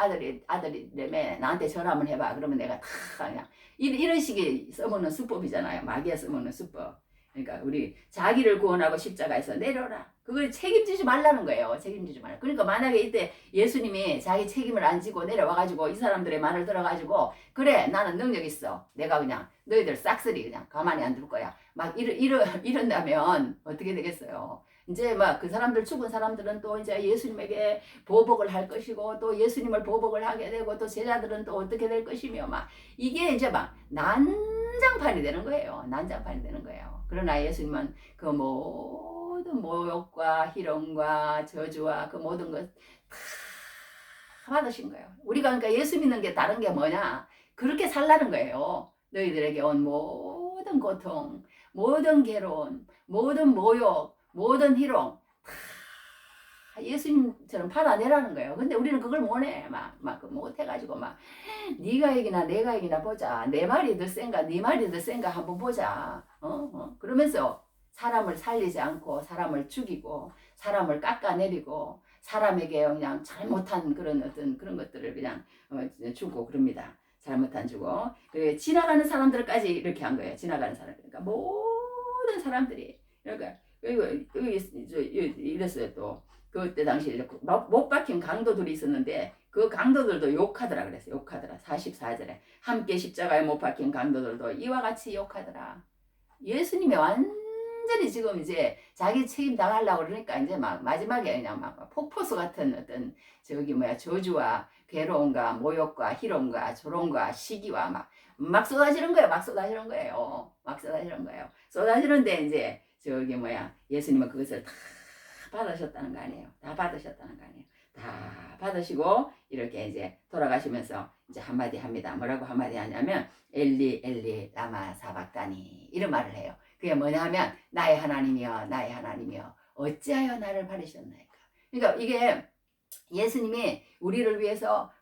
아들이라며 나한테 전화 한번 해봐. 그러면 내가 다 그냥 이런 식의 써먹는 수법이잖아요. 마귀가 써먹는 수법. 그러니까 우리 자기를 구원하고 십자가에서 내려라. 그걸 책임지지 말라는 거예요. 책임지지 말라. 그러니까 만약에 이때 예수님이 자기 책임을 안 지고 내려와가지고 이 사람들의 말을 들어가지고 그래 나는 능력 있어. 내가 그냥 너희들 싹쓸이 그냥 가만히 안 둘 거야. 막 이런다면 어떻게 되겠어요? 이제 막 그 사람들 죽은 사람들은 또 이제 예수님에게 보복을 할 것이고 또 예수님을 보복을 하게 되고 또 제자들은 또 어떻게 될 것이며 막 이게 이제 막 난장판이 되는 거예요. 난장판이 되는 거예요. 그러나 예수님은 그 모든 모욕과 희롱과 저주와 그 모든 것 다 받으신 거예요. 우리가 그러니까 예수 믿는 게 다른 게 뭐냐? 그렇게 살라는 거예요. 너희들에게 온 모든 고통, 모든 괴로움, 모든 모욕, 모든 희롱 다 예수님처럼 받아내라는 거예요. 근데 우리는 그걸 못해. 막 못해가지고 막 네가 이기나 내가 이기나 보자. 내 말이 더 센가 네 말이 더 센가 한번 보자. 그러면서 사람을 살리지 않고 사람을 죽이고 사람을 깎아내리고 사람에게 그냥 잘못한 그런 어떤 그런 것들을 그냥 주고 그럽니다. 잘못한 주고 그리고 지나가는 사람들까지 이렇게 한 거예요. 지나가는 사람 그러니까 모든 사람들이 그러니까 여기 이랬어요 또 그때 당시 못 박힌 강도들이 있었는데 그 강도들도 욕하더라 그랬어요. 욕하더라. 44절에 함께 십자가에 못 박힌 강도들도 이와 같이 욕하더라. 예수님이 완전히 지금 이제 자기 책임 당하려고 그러니까 이제 막 마지막에 그냥 막 폭포수 같은 어떤 저주와 괴로움과 모욕과 희롱과 조롱과 시기와 막 쏟아지는 거예요. 막 쏟아지는 거예요. 막 쏟아지는 거예요. 쏟아지는데 이제 예수님은 그것을 다 받으셨다는 거 아니에요. 다 받으셨다는 거 아니에요. 다 받으시고 이렇게 이제 돌아가시면서 이제 한마디 합니다. 뭐라고 한마디 하냐면 엘리 엘리 라마 사박다니 이런 말을 해요. 그게 뭐냐면 나의 하나님이여 나의 하나님이여 어찌하여 나를 버리셨나이까. 그러니까 이게 예수님이 우리를 위해서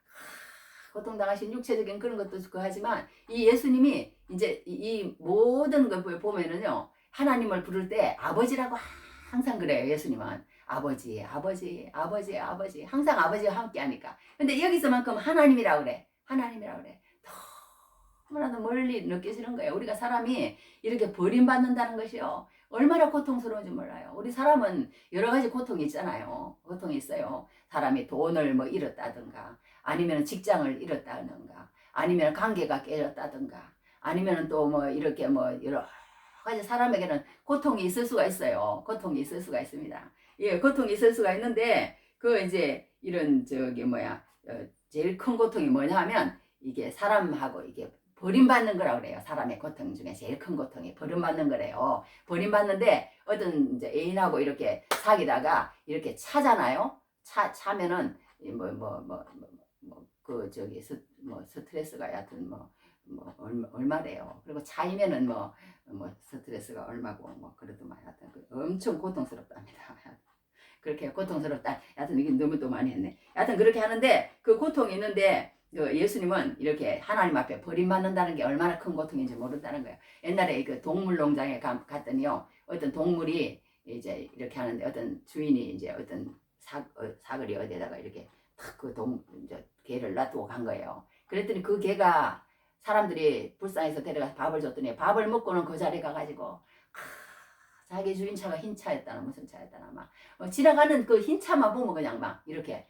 고통당하신 육체적인 그런 것도 하지만 이 예수님이 이제 이 모든 걸 보면은요 하나님을 부를 때 아버지라고 항상 그래요. 예수님은 아버지 아버지 아버지 아버지 항상 아버지와 함께 하니까. 근데 여기서만큼 하나님이라고 그래. 하나님이라고 그래. 너무나도 멀리 느껴지는 거예요. 우리가 사람이 이렇게 버림받는다는 것이요. 얼마나 고통스러운지 몰라요. 우리 사람은 여러 가지 고통이 있잖아요. 고통이 있어요. 사람이 돈을 뭐 잃었다든가 아니면 직장을 잃었다든가 아니면 관계가 깨졌다든가 아니면 또 뭐 이렇게 뭐 여러 가지 사람에게는 고통이 있을 수가 있어요. 고통이 있을 수가 있습니다. 예, 고통이 있을 수가 있는데 그 이제 이런 제일 큰 고통이 뭐냐 하면 이게 사람하고 이게 버림받는 거라고 그래요. 사람의 고통 중에 제일 큰 고통이 버림받는 거래요. 버림받는데 어떤 이제 애인하고 이렇게 사귀다가 이렇게 차잖아요. 차면은 스트레스가 여하튼 얼마래요. 그리고 차이면은 스트레스가 얼마고 그래도만 하여튼 엄청 고통스럽답니다. 그렇게 고통스럽다. 여하튼 이게 너무 또 많이 했네. 여하튼 그렇게 하는데 그 고통이 있는데 예수님은 이렇게 하나님 앞에 버림받는다는 게 얼마나 큰 고통인지 모른다는 거예요. 옛날에 그 동물농장에 갔더니요. 어떤 동물이 이제 이렇게 하는데 어떤 주인이 이제 어떤 사거리 어디에다가 이렇게 탁 개를 놔두고 간 거예요. 그랬더니 그 개가 사람들이 불쌍해서 데려가서 밥을 줬더니 밥을 먹고는 그 자리에 가가지고 자기 주인 차가 흰 차였다나 무슨 차였다나 지나가는 그 흰 차만 보면 그냥 막 이렇게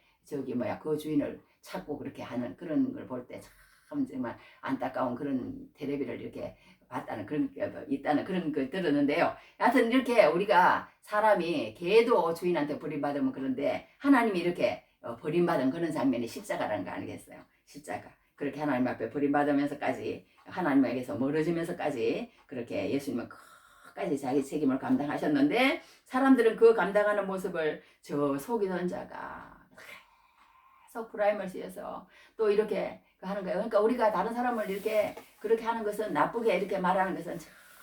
그 주인을 찾고 그렇게 하는 그런 걸 볼 때 참 정말 안타까운 그런 텔레비를 이렇게 봤다는 그런 있다는 그런 걸 들었는데요. 하여튼 이렇게 우리가 사람이 개도 주인한테 버림받으면 그런데 하나님이 이렇게 버림받은 그런 장면이 십자가라는 거 아니겠어요? 십자가. 그렇게 하나님 앞에 버림받으면서까지 하나님에게서 멀어지면서까지 그렇게 예수님은 끝까지 자기 책임을 감당하셨는데 사람들은 그 감당하는 모습을 저 속이던 자가 계속 프라임을 씌워서 또 이렇게 하는 거예요. 그러니까 우리가 다른 사람을 이렇게 그렇게 하는 것은 나쁘게 이렇게 말하는 것은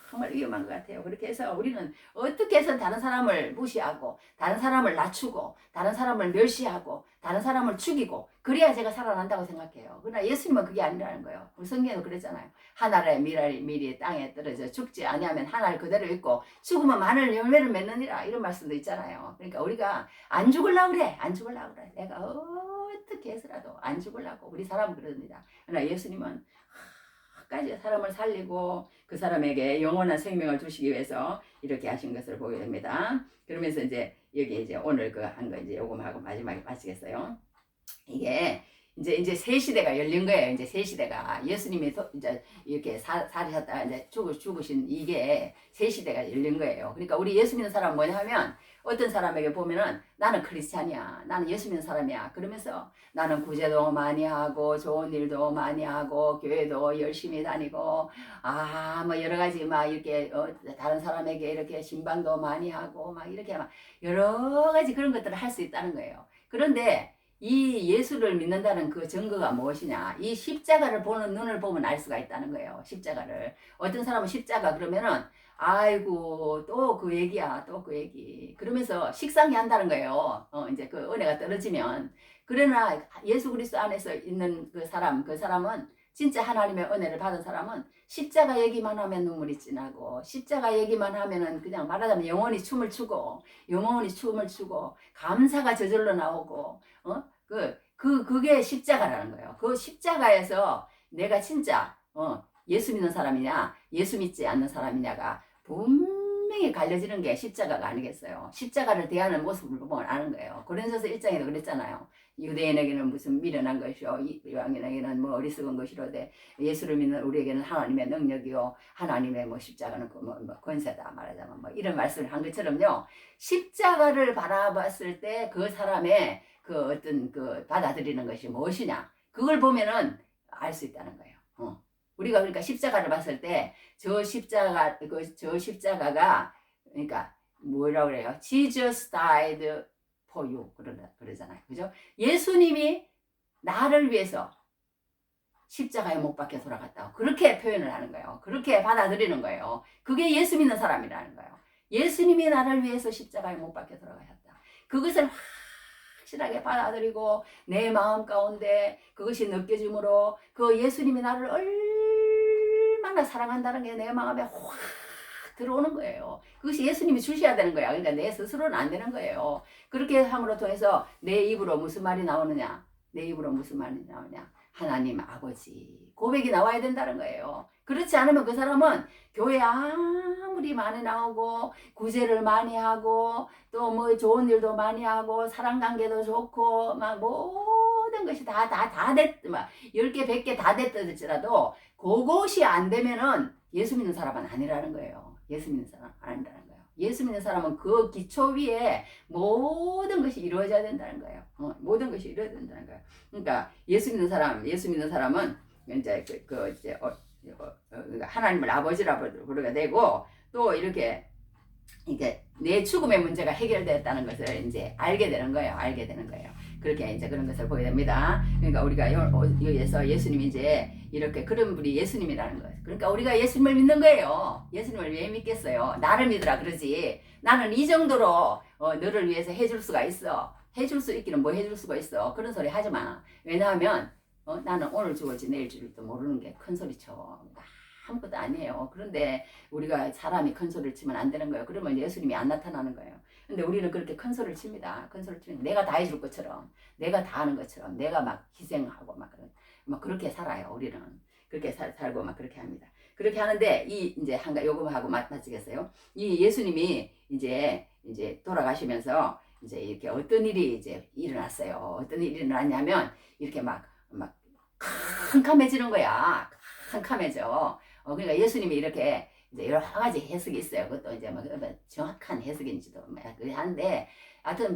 정말 위험한 것 같아요. 그렇게 해서 우리는 어떻게 해서 다른 사람을 무시하고 다른 사람을 낮추고 다른 사람을 멸시하고 다른 사람을 죽이고 그래야 제가 살아난다고 생각해요. 그러나 예수님은 그게 아니라는 거예요. 우리 성경에도 그랬잖아요. 하늘의 미리 땅에 떨어져 죽지 아니하면 하늘 그대로 있고 죽으면 많은 열매를 맺느니라 이런 말씀도 있잖아요. 그러니까 우리가 안 죽으려고 그래. 안 죽으려고 그래. 내가 어떻게 해서라도 안 죽으려고 우리 사람은 그럽니다. 그러나 예수님은 끝까지 사람을 살리고 그 사람에게 영원한 생명을 주시기 위해서 이렇게 하신 것을 보게 됩니다. 그러면서 이제 여기 이제 오늘 그 한 거 이제 요금하고 마지막에 마치겠어요. 이게 이제 새 시대가 열린 거예요. 이제 새 시대가 예수님이 이제 이렇게 살으셨다가 이제 죽으신 이게 새 시대가 열린 거예요. 그러니까 우리 예수 믿는 사람은 뭐냐 하면 어떤 사람에게 보면은 나는 크리스찬이야, 나는 예수 믿는 사람이야. 그러면서 나는 구제도 많이 하고 좋은 일도 많이 하고 교회도 열심히 다니고 뭐 여러 가지 막 이렇게 다른 사람에게 이렇게 신방도 많이 하고 막 이렇게 막 여러 가지 그런 것들을 할 수 있다는 거예요. 그런데 이 예수를 믿는다는 그 증거가 무엇이냐? 이 십자가를 보는 눈을 보면 알 수가 있다는 거예요. 십자가를. 어떤 사람은 십자가 그러면은 아이고 또 그 얘기야, 또 그 얘기. 그러면서 식상해 한다는 거예요. 이제 그 은혜가 떨어지면. 그러나 예수 그리스도 안에서 있는 그 사람은 진짜 하나님의 은혜를 받은 사람은 십자가 얘기만 하면 눈물이 진하고 십자가 얘기만 하면은 그냥 말하자면 영원히 춤을 추고 감사가 저절로 나오고 그게 십자가라는 거예요. 그 십자가에서 내가 진짜 예수 믿는 사람이냐 예수 믿지 않는 사람이냐가 분명히 갈려지는 게 십자가가 아니겠어요. 십자가를 대하는 모습을 보면 아는 거예요. 고린도서 1장에도 그랬잖아요. 유대인에게는 무슨 미련한 것이요 이방인에게는 뭐 어리석은 것이로되 예수를 믿는 우리에게는 하나님의 능력이요 하나님의 뭐 십자가는 뭐 권세다 말하자면 뭐 이런 말씀을 한 것처럼요. 십자가를 바라봤을 때 그 사람의 그 어떤 그 받아들이는 것이 무엇이냐 그걸 보면은 알 수 있다는 거예요. 우리가 그러니까 십자가를 봤을 때 저 십자가가 그러니까 뭐라고 그래요? Jesus died for you 그러잖아요. 그죠? 예수님이 나를 위해서 십자가에 못 박혀 돌아갔다고 그렇게 표현을 하는 거예요. 그렇게 받아들이는 거예요. 그게 예수 믿는 사람이라는 거예요. 예수님이 나를 위해서 십자가에 못 박혀 돌아가셨다. 그것을 확실하게 받아들이고 내 마음 가운데 그것이 느껴짐으로 그 예수님이 나를 얼마나 사랑한다는 게 내 마음에 확 들어오는 거예요. 그것이 예수님이 주셔야 되는 거야. 그러니까 내 스스로는 안 되는 거예요. 그렇게 함으로 통해서 내 입으로 무슨 말이 나오느냐? 내 입으로 무슨 말이 나오냐? 하나님 아버지 고백이 나와야 된다는 거예요. 그렇지 않으면 그 사람은 교회 아무리 많이 나오고 구제를 많이 하고 또 뭐 좋은 일도 많이 하고 사랑관계도 좋고 막 모든 것이 다 됐, 막 10개 100개 다 됐더라도 그것이 안 되면은 예수 믿는 사람은 아니라는 거예요. 예수 믿는 사람 아니라는 거예요. 예수 믿는 사람은 그 기초 위에 모든 것이 이루어져야 된다는 거예요. 모든 것이 이루어져야 된다는 거예요. 그러니까 예수 믿는 사람은 이제 이제 하나님을 아버지라고 부르게 되고 또 이렇게 내 죽음의 문제가 해결됐다는 것을 이제 알게 되는 거예요. 그렇게 이제 그런 것을 보게 됩니다. 그러니까 우리가 여기에서 예수님이 이제 이렇게 그런 분이 예수님이라는 거예요. 그러니까 우리가 예수님을 믿는 거예요. 예수님을 왜 믿겠어요? 나를 믿으라 그러지. 나는 이 정도로 너를 위해서 해줄 수가 있어. 해줄 수 있기는 뭐 해줄 수가 있어. 그런 소리 하지 마. 왜냐하면 나는 오늘 죽을지 내일 죽을지도 모르는 게 큰 소리쳐. 아무것도 아니에요. 그런데 우리가 사람이 큰 소리를 치면 안 되는 거예요. 그러면 예수님이 안 나타나는 거예요. 근데 우리는 그렇게 큰 소리를 칩니다. 큰 소리를 치면 내가 다 해줄 것처럼, 내가 다 하는 것처럼, 내가 막 희생하고 막 그렇게 살아요. 우리는 그렇게 살고 막 그렇게 합니다. 그렇게 하는데 이제 요금하고 마치겠어요. 이 예수님이 이제 돌아가시면서 이제 이렇게 어떤 일이 이제 일어났어요. 어떤 일이 일어났냐면 이렇게 막 캄캄해지는 거야. 캄캄해져. 그러니까 예수님이 이렇게 이제 여러 가지 해석이 있어요. 그것도 이제 뭐 정확한 해석인지도 한데, 하여튼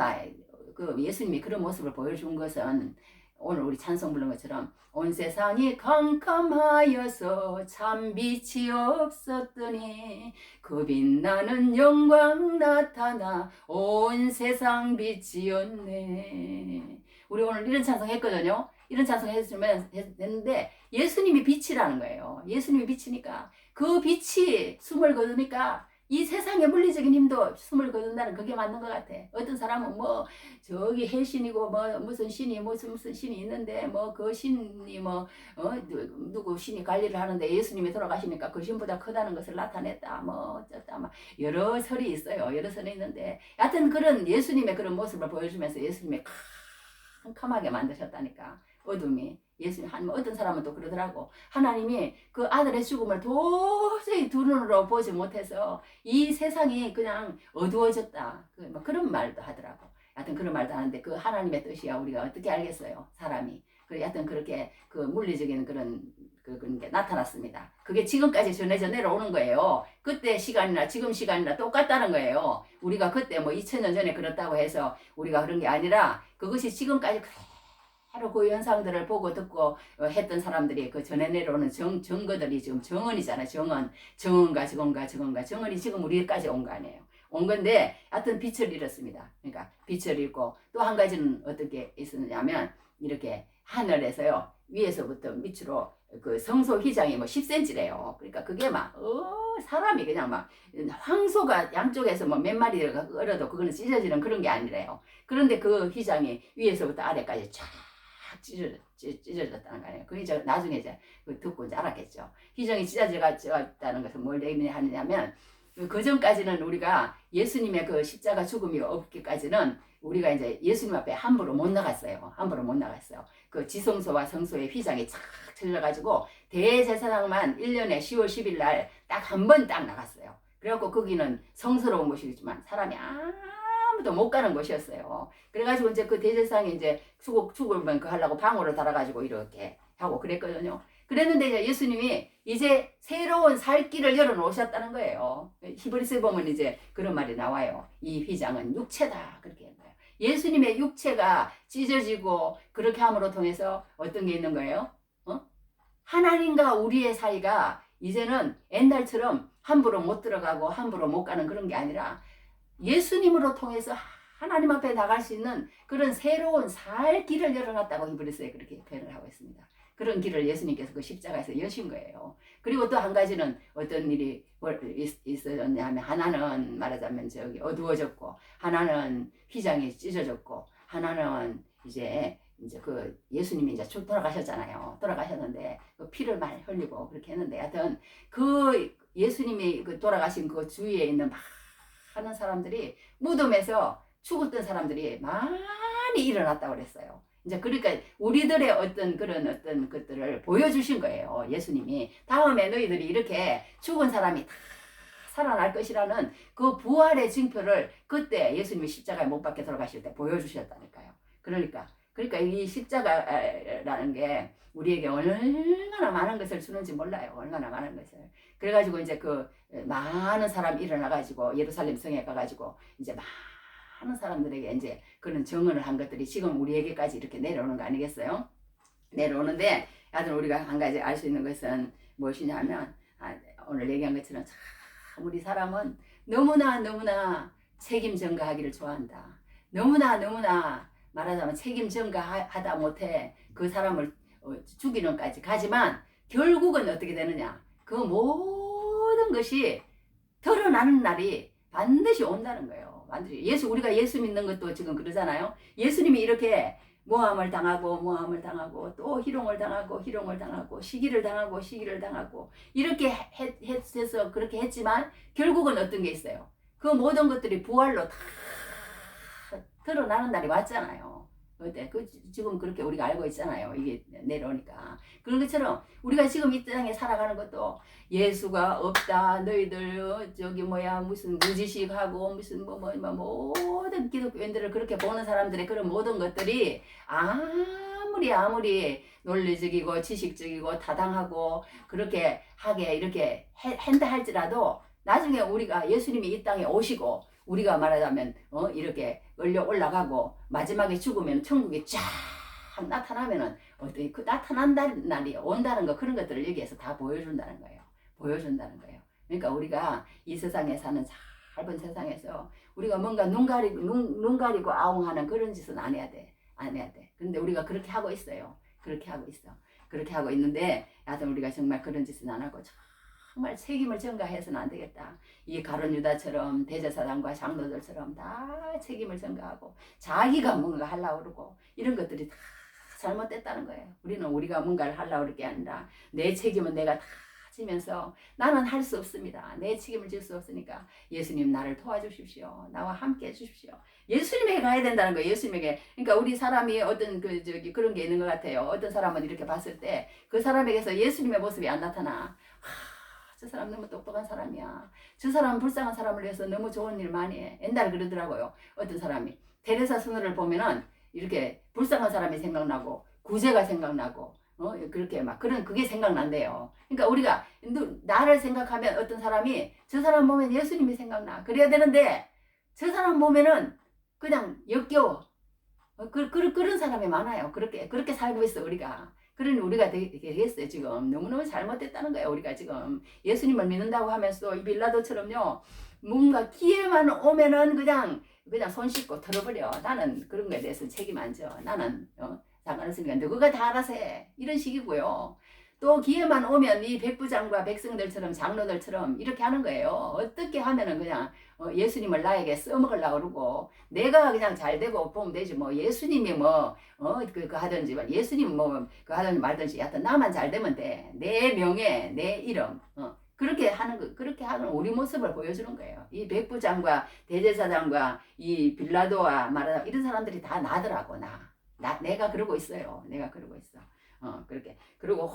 그 예수님이 그런 모습을 보여준 것은 오늘 우리 찬송 부른 것처럼 온 세상이 캄캄하여서 참 빛이 없었더니 그 빛나는 영광 나타나 온 세상 빛이었네. 우리 오늘 이런 찬송 했거든요. 이런 찬송 했는데 예수님이 빛이라는 거예요. 예수님이 빛이니까 그 빛이 숨을 거두니까 이 세상의 물리적인 힘도 숨을 거둔다는 그게 맞는 것 같아. 어떤 사람은 뭐 저기 해신이고 뭐 무슨 신이 무슨 신이 있는데 뭐 그 신이 뭐 누구 신이 관리를 하는데 예수님이 돌아가시니까 그 신보다 크다는 것을 나타냈다 뭐 어쩌다 막 여러 설이 있어요. 여러 설이 있는데 하여튼 그런 예수님의 그런 모습을 보여주면서 예수님이 캄캄하게 만드셨다니까. 어둠이 예수님 한 어떤 사람은 또 그러더라고. 하나님이 그 아들의 죽음을 도저히 두 눈으로 보지 못해서 이 세상이 그냥 어두워졌다. 뭐 그런 말도 하더라고. 하여튼 그런 말도 하는데 그 하나님의 뜻이야 우리가 어떻게 알겠어요? 사람이. 그 하여튼 그렇게 그 물리적인 그런 그런 게 나타났습니다. 그게 지금까지 전해져 내려오는 거예요. 그때 시간이나 지금 시간이나 똑같다는 거예요. 우리가 그때 뭐 2000년 전에 그렇다고 해서 우리가 그런 게 아니라 그것이 지금까지 바로 그 현상들을 보고 듣고 했던 사람들이 그 전해 내려오는 증거들이 지금 정언이잖아요. 정언과 정언이 지금 우리까지 온 거 아니에요. 온 건데 하여튼 빛을 잃었습니다. 그러니까 빛을 잃고 또 한 가지는 어떻게 있었냐면 이렇게 하늘에서요 위에서부터 밑으로 그 성소 휘장이 뭐 10cm래요. 그러니까 그게 막 사람이 그냥 막 황소가 양쪽에서 뭐 몇 마리가 얼어도 그거는 찢어지는 그런 게 아니래요. 그런데 그 휘장이 위에서부터 아래까지 쫙 찢어졌다는 거 아니에요. 그게 이제 나중에 이제 듣고 이제 알았겠죠. 휘장이 찢어졌다는 것은 뭘 얘기하느냐면 그 전까지는 우리가 예수님의 그 십자가 죽음이 없기까지는 우리가 이제 예수님 앞에 함부로 못 나갔어요. 함부로 못 나갔어요. 그 지성소와 성소의 휘장이 착 틀려가지고 대제사장만 1년에 10월 10일 날 딱 한 번 딱 나갔어요. 그래갖고 거기는 성스러운 곳이지만 사람이 아무도 못 가는 곳이었어요. 그래가지고 이제 그 대제사장이 이제 죽으면 그 하려고 방울을 달아가지고 이렇게 하고 그랬거든요. 그랬는데 이제 예수님이 이제 새로운 살 길을 열어놓으셨다는 거예요. 히브리서에 보면 이제 그런 말이 나와요. 이 휘장은 육체다. 그렇게 한 거예요. 예수님의 육체가 찢어지고 그렇게 함으로 통해서 어떤 게 있는 거예요? 하나님과 우리의 사이가 이제는 옛날처럼 함부로 못 들어가고 함부로 못 가는 그런 게 아니라 예수님으로 통해서 하나님 앞에 나갈 수 있는 그런 새로운 살 길을 열어놨다고 히브리서에 그렇게 표현을 하고 있습니다. 그런 길을 예수님께서 그 십자가에서 여신 거예요. 그리고 또 한 가지는 어떤 일이 있었냐면 하나는 말하자면 저기 어두워졌고 하나는 휘장이 찢어졌고 하나는 이제 그 예수님이 이제 돌아가셨잖아요. 돌아가셨는데 그 피를 많이 흘리고 그렇게 했는데 하여튼 그 예수님이 그 돌아가신 그 주위에 있는 많은 사람들이 무덤에서 죽었던 사람들이 많이 일어났다고 그랬어요. 이제 그러니까 우리들의 어떤 그런 어떤 것들을 보여주신 거예요. 예수님이 다음에 너희들이 이렇게 죽은 사람이 다 살아날 것이라는 그 부활의 징표를 그때 예수님이 십자가에 못 박혀 돌아가실 때 보여주셨다니까요. 그러니까 이 십자가라는 게 우리에게 얼마나 많은 것을 주는지 몰라요. 얼마나 많은 것을. 그래가지고 이제 그 많은 사람 일어나가지고 예루살렘 성에 가가지고 이제 많은 사람들에게 이제 그런 증언을 한 것들이 지금 우리에게까지 이렇게 내려오는 거 아니겠어요? 내려오는데 하여튼 우리가 한 가지 알 수 있는 것은 무엇이냐면 오늘 얘기한 것처럼 참 우리 사람은 너무나 책임 전가하기를 좋아한다. 너무나 말하자면 책임 전가하다 못해 그 사람을 죽이는까지 가지만 결국은 어떻게 되느냐? 그 모든 것이 드러나는 날이 반드시 온다는 거예요. 반드시. 우리가 예수 믿는 것도 지금 그러잖아요. 예수님이 이렇게 모함을 당하고 또 희롱을 당하고 시기를 당하고 이렇게 해서 그렇게 했지만 결국은 어떤 게 있어요? 그 모든 것들이 부활로 다 드러나는 날이 왔잖아요. 그때 지금 그렇게 우리가 알고 있잖아요. 이게 내려오니까. 그런 것처럼 우리가 지금 이 땅에 살아가는 것도 예수가 없다. 너희들 저기 무슨 무지식하고 무슨 모든 기독교인들을 그렇게 보는 사람들의 그런 모든 것들이 아무리 논리적이고 지식적이고 타당하고 그렇게 하게 이렇게 한다 할지라도 나중에 우리가 예수님이 이 땅에 오시고 우리가 말하자면 이렇게 올라가고 마지막에 죽으면 천국이 쫙 나타나면은 어떻게 그 나타난다는 날이 온다는 거 그런 것들을 여기에서 다 보여준다는 거예요. 그러니까 우리가 이 세상에 사는 짧은 세상에서 우리가 뭔가 눈 가리고 아웅하는 그런 짓은 안 해야 돼. 근데 우리가 그렇게 하고 있어요. 그렇게 하고 있는데 하여튼 우리가 정말 그런 짓은 안 하고 정말 책임을 전가해서는 안 되겠다. 이 가룟 유다처럼 대제사장과 장로들처럼 다 책임을 전가하고 자기가 뭔가 하려고 그러고 이런 것들이 다 잘못됐다는 거예요. 우리가 뭔가를 하려고 그럴 게 아니라 내 책임은 내가 다 지면서 나는 할 수 없습니다. 내 책임을 질 수 없으니까 예수님 나를 도와주십시오. 나와 함께 해주십시오. 예수님에게 가야 된다는 거예요. 예수님에게. 그러니까 우리 사람이 어떤 그런 게 있는 것 같아요. 어떤 사람은 이렇게 봤을 때 그 사람에게서 예수님의 모습이 안 나타나. 저 사람 너무 똑똑한 사람이야. 저 사람은 불쌍한 사람을 위해서 너무 좋은 일 많이 해. 옛날에 그러더라고요. 어떤 사람이. 테레사 스누를 보면은 이렇게 불쌍한 사람이 생각나고 구제가 생각나고 그렇게 막 그게 생각난대요. 그러니까 우리가 나를 생각하면 어떤 사람이 저 사람 보면 예수님이 생각나. 그래야 되는데 저 사람 보면은 그냥 역겨워. 그런 사람이 많아요. 그렇게 살고 있어 우리가. 그러니 우리가 되겠어요. 지금 너무너무 잘못됐다는 거예요. 우리가 지금 예수님을 믿는다고 하면서 이 빌라도처럼요. 뭔가 기회만 오면은 그냥 손 씻고 털어버려. 나는 그런 거에 대해서 책임 안 져. 나는 상관없으니까 너가 다 알아서 해. 이런 식이고요. 또 기회만 오면 이 백부장과 백성들처럼 장로들처럼 이렇게 하는 거예요. 어떻게 하면은 그냥 예수님을 나에게 써먹으려고 그러고 내가 그냥 잘 되고 보면 되지 뭐 예수님이 그 하든지 예수님 그 하든지 말든지 하여튼 나만 잘 되면 돼. 내 명예 내 이름 그렇게 하는 우리 모습을 보여주는 거예요. 이 백부장과 대제사장과 이 빌라도와 말하자 이런 사람들이 다 나더라고. 내가 그러고 있어요. 내가 그러고 있어. 그렇게 그리고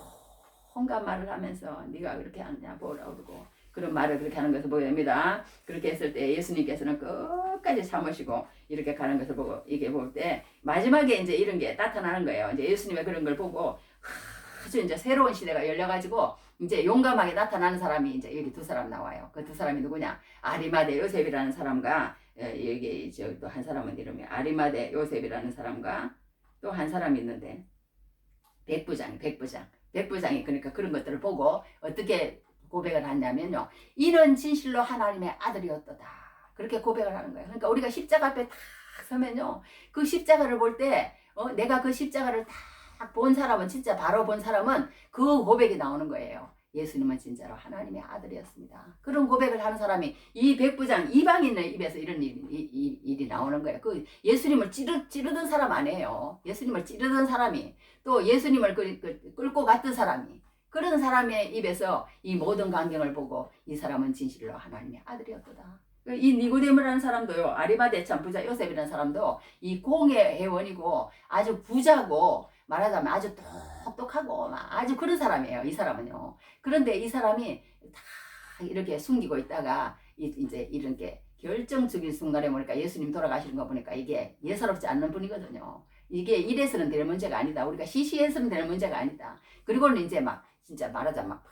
온갖 말을 하면서 네가 그렇게 하느냐 뭐라 그러고 그런 말을 그렇게 하는 것을 보게 됩니다. 그렇게 했을 때 예수님께서는 끝까지 참으시고 이렇게 가는 것을 보고 이게 볼 때 마지막에 이제 이런 게 나타나는 거예요. 이제 예수님의 그런 걸 보고 아주 이제 새로운 시대가 열려가지고 이제 용감하게 나타나는 사람이 이제 여기 두 사람 나와요. 그 두 사람이 누구냐? 아리마대 요셉이라는 사람과 여기 또 한 사람은 이름이 아리마대 요셉이라는 사람과 또 한 사람이 있는데 백부장이 그러니까 그런 것들을 보고 어떻게 고백을 하냐면요. 이런 진실로 하나님의 아들이었도다. 그렇게 고백을 하는 거예요. 그러니까 우리가 십자가 앞에 딱 서면요. 그 십자가를 볼 때 내가 그 십자가를 딱 본 사람은 진짜 바로 본 사람은 그 고백이 나오는 거예요. 예수님은 진짜로 하나님의 아들이었습니다. 그런 고백을 하는 사람이 이 백부장 이방인의 입에서 이런 일이 나오는 거예요. 그 예수님을 찌르던 사람 아니에요. 예수님을 찌르던 사람이 또 예수님을 끌고 갔던 사람이 그런 사람의 입에서 이 모든 광경을 보고 이 사람은 진실로 하나님의 아들이었도다. 이 니고데모라는 사람도요. 아리마대 참 부자 요셉이라는 사람도 이 공의 회원이고 아주 부자고 말하자면 아주 똑똑하고 아주 그런 사람이에요. 이 사람은요. 그런데 이 사람이 다 이렇게 숨기고 있다가 이제 이런 게 결정적인 순간에 보니까 예수님 돌아가시는 거 보니까 이게 예사롭지 않는 분이거든요. 이게 이래서는 될 문제가 아니다. 우리가 시시해서는 될 문제가 아니다. 그리고는 이제 막 진짜 말하자면 막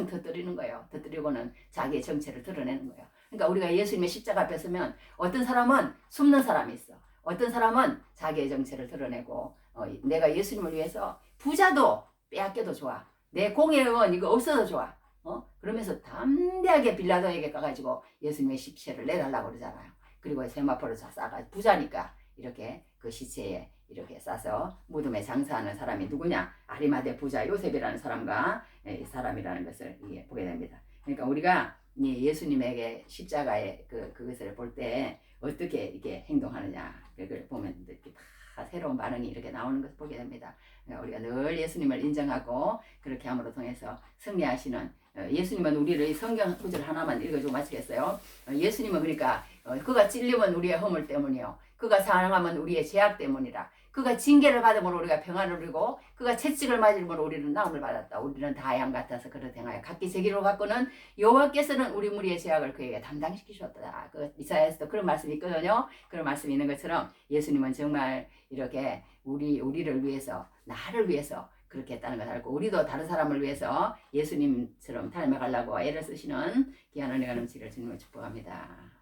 터뜨리는 거예요. 터뜨리고는 자기의 정체를 드러내는 거예요. 그러니까 우리가 예수님의 십자가 앞에 서면 어떤 사람은 숨는 사람이 있어. 어떤 사람은 자기의 정체를 드러내고 내가 예수님을 위해서 부자도 빼앗겨도 좋아. 내 공회의원 이거 없어도 좋아. 그러면서 담대하게 빌라도에게 가가지고 예수님의 시체를 내달라고 그러잖아요. 그리고 세마포를 싸가 부자니까 이렇게 그 시체에 이렇게 싸서 무덤에 장사하는 사람이 누구냐? 아리마대 부자 요셉이라는 사람과 이 사람이라는 것을 보게 됩니다. 그러니까 우리가 예수님에게 십자가의 그것을 볼 때 어떻게 이렇게 행동하느냐 그걸 보면 이렇게 다 새로운 반응이 이렇게 나오는 것을 보게 됩니다. 그러니까 우리가 늘 예수님을 인정하고 그렇게 함으로 통해서 승리하시는 예수님은 우리를 성경 구절 하나만 읽어주고 마치겠어요. 예수님은 그러니까 그가 찔림은 우리의 허물 때문이요 그가 사랑함은 우리의 죄악 때문이라. 그가 징계를 받음으로 우리가 평안을 누리고 그가 채찍을 맞음으로 우리는 나음을 받았다. 우리는 다 양 같아서 그릇 행하여 각기 제기로 갖고는 여호와께서는 우리 무리의 죄악을 그에게 담당시키셨다. 그 이사야에서도 그런 말씀이 있거든요. 그런 말씀이 있는 것처럼 예수님은 정말 이렇게 우리를 위해서 나를 위해서 그렇게 했다는 걸 알고 우리도 다른 사람을 위해서 예수님처럼 닮아가려고 애를 쓰시는 귀한 은혜가 넘치기를 주님을 축복합니다.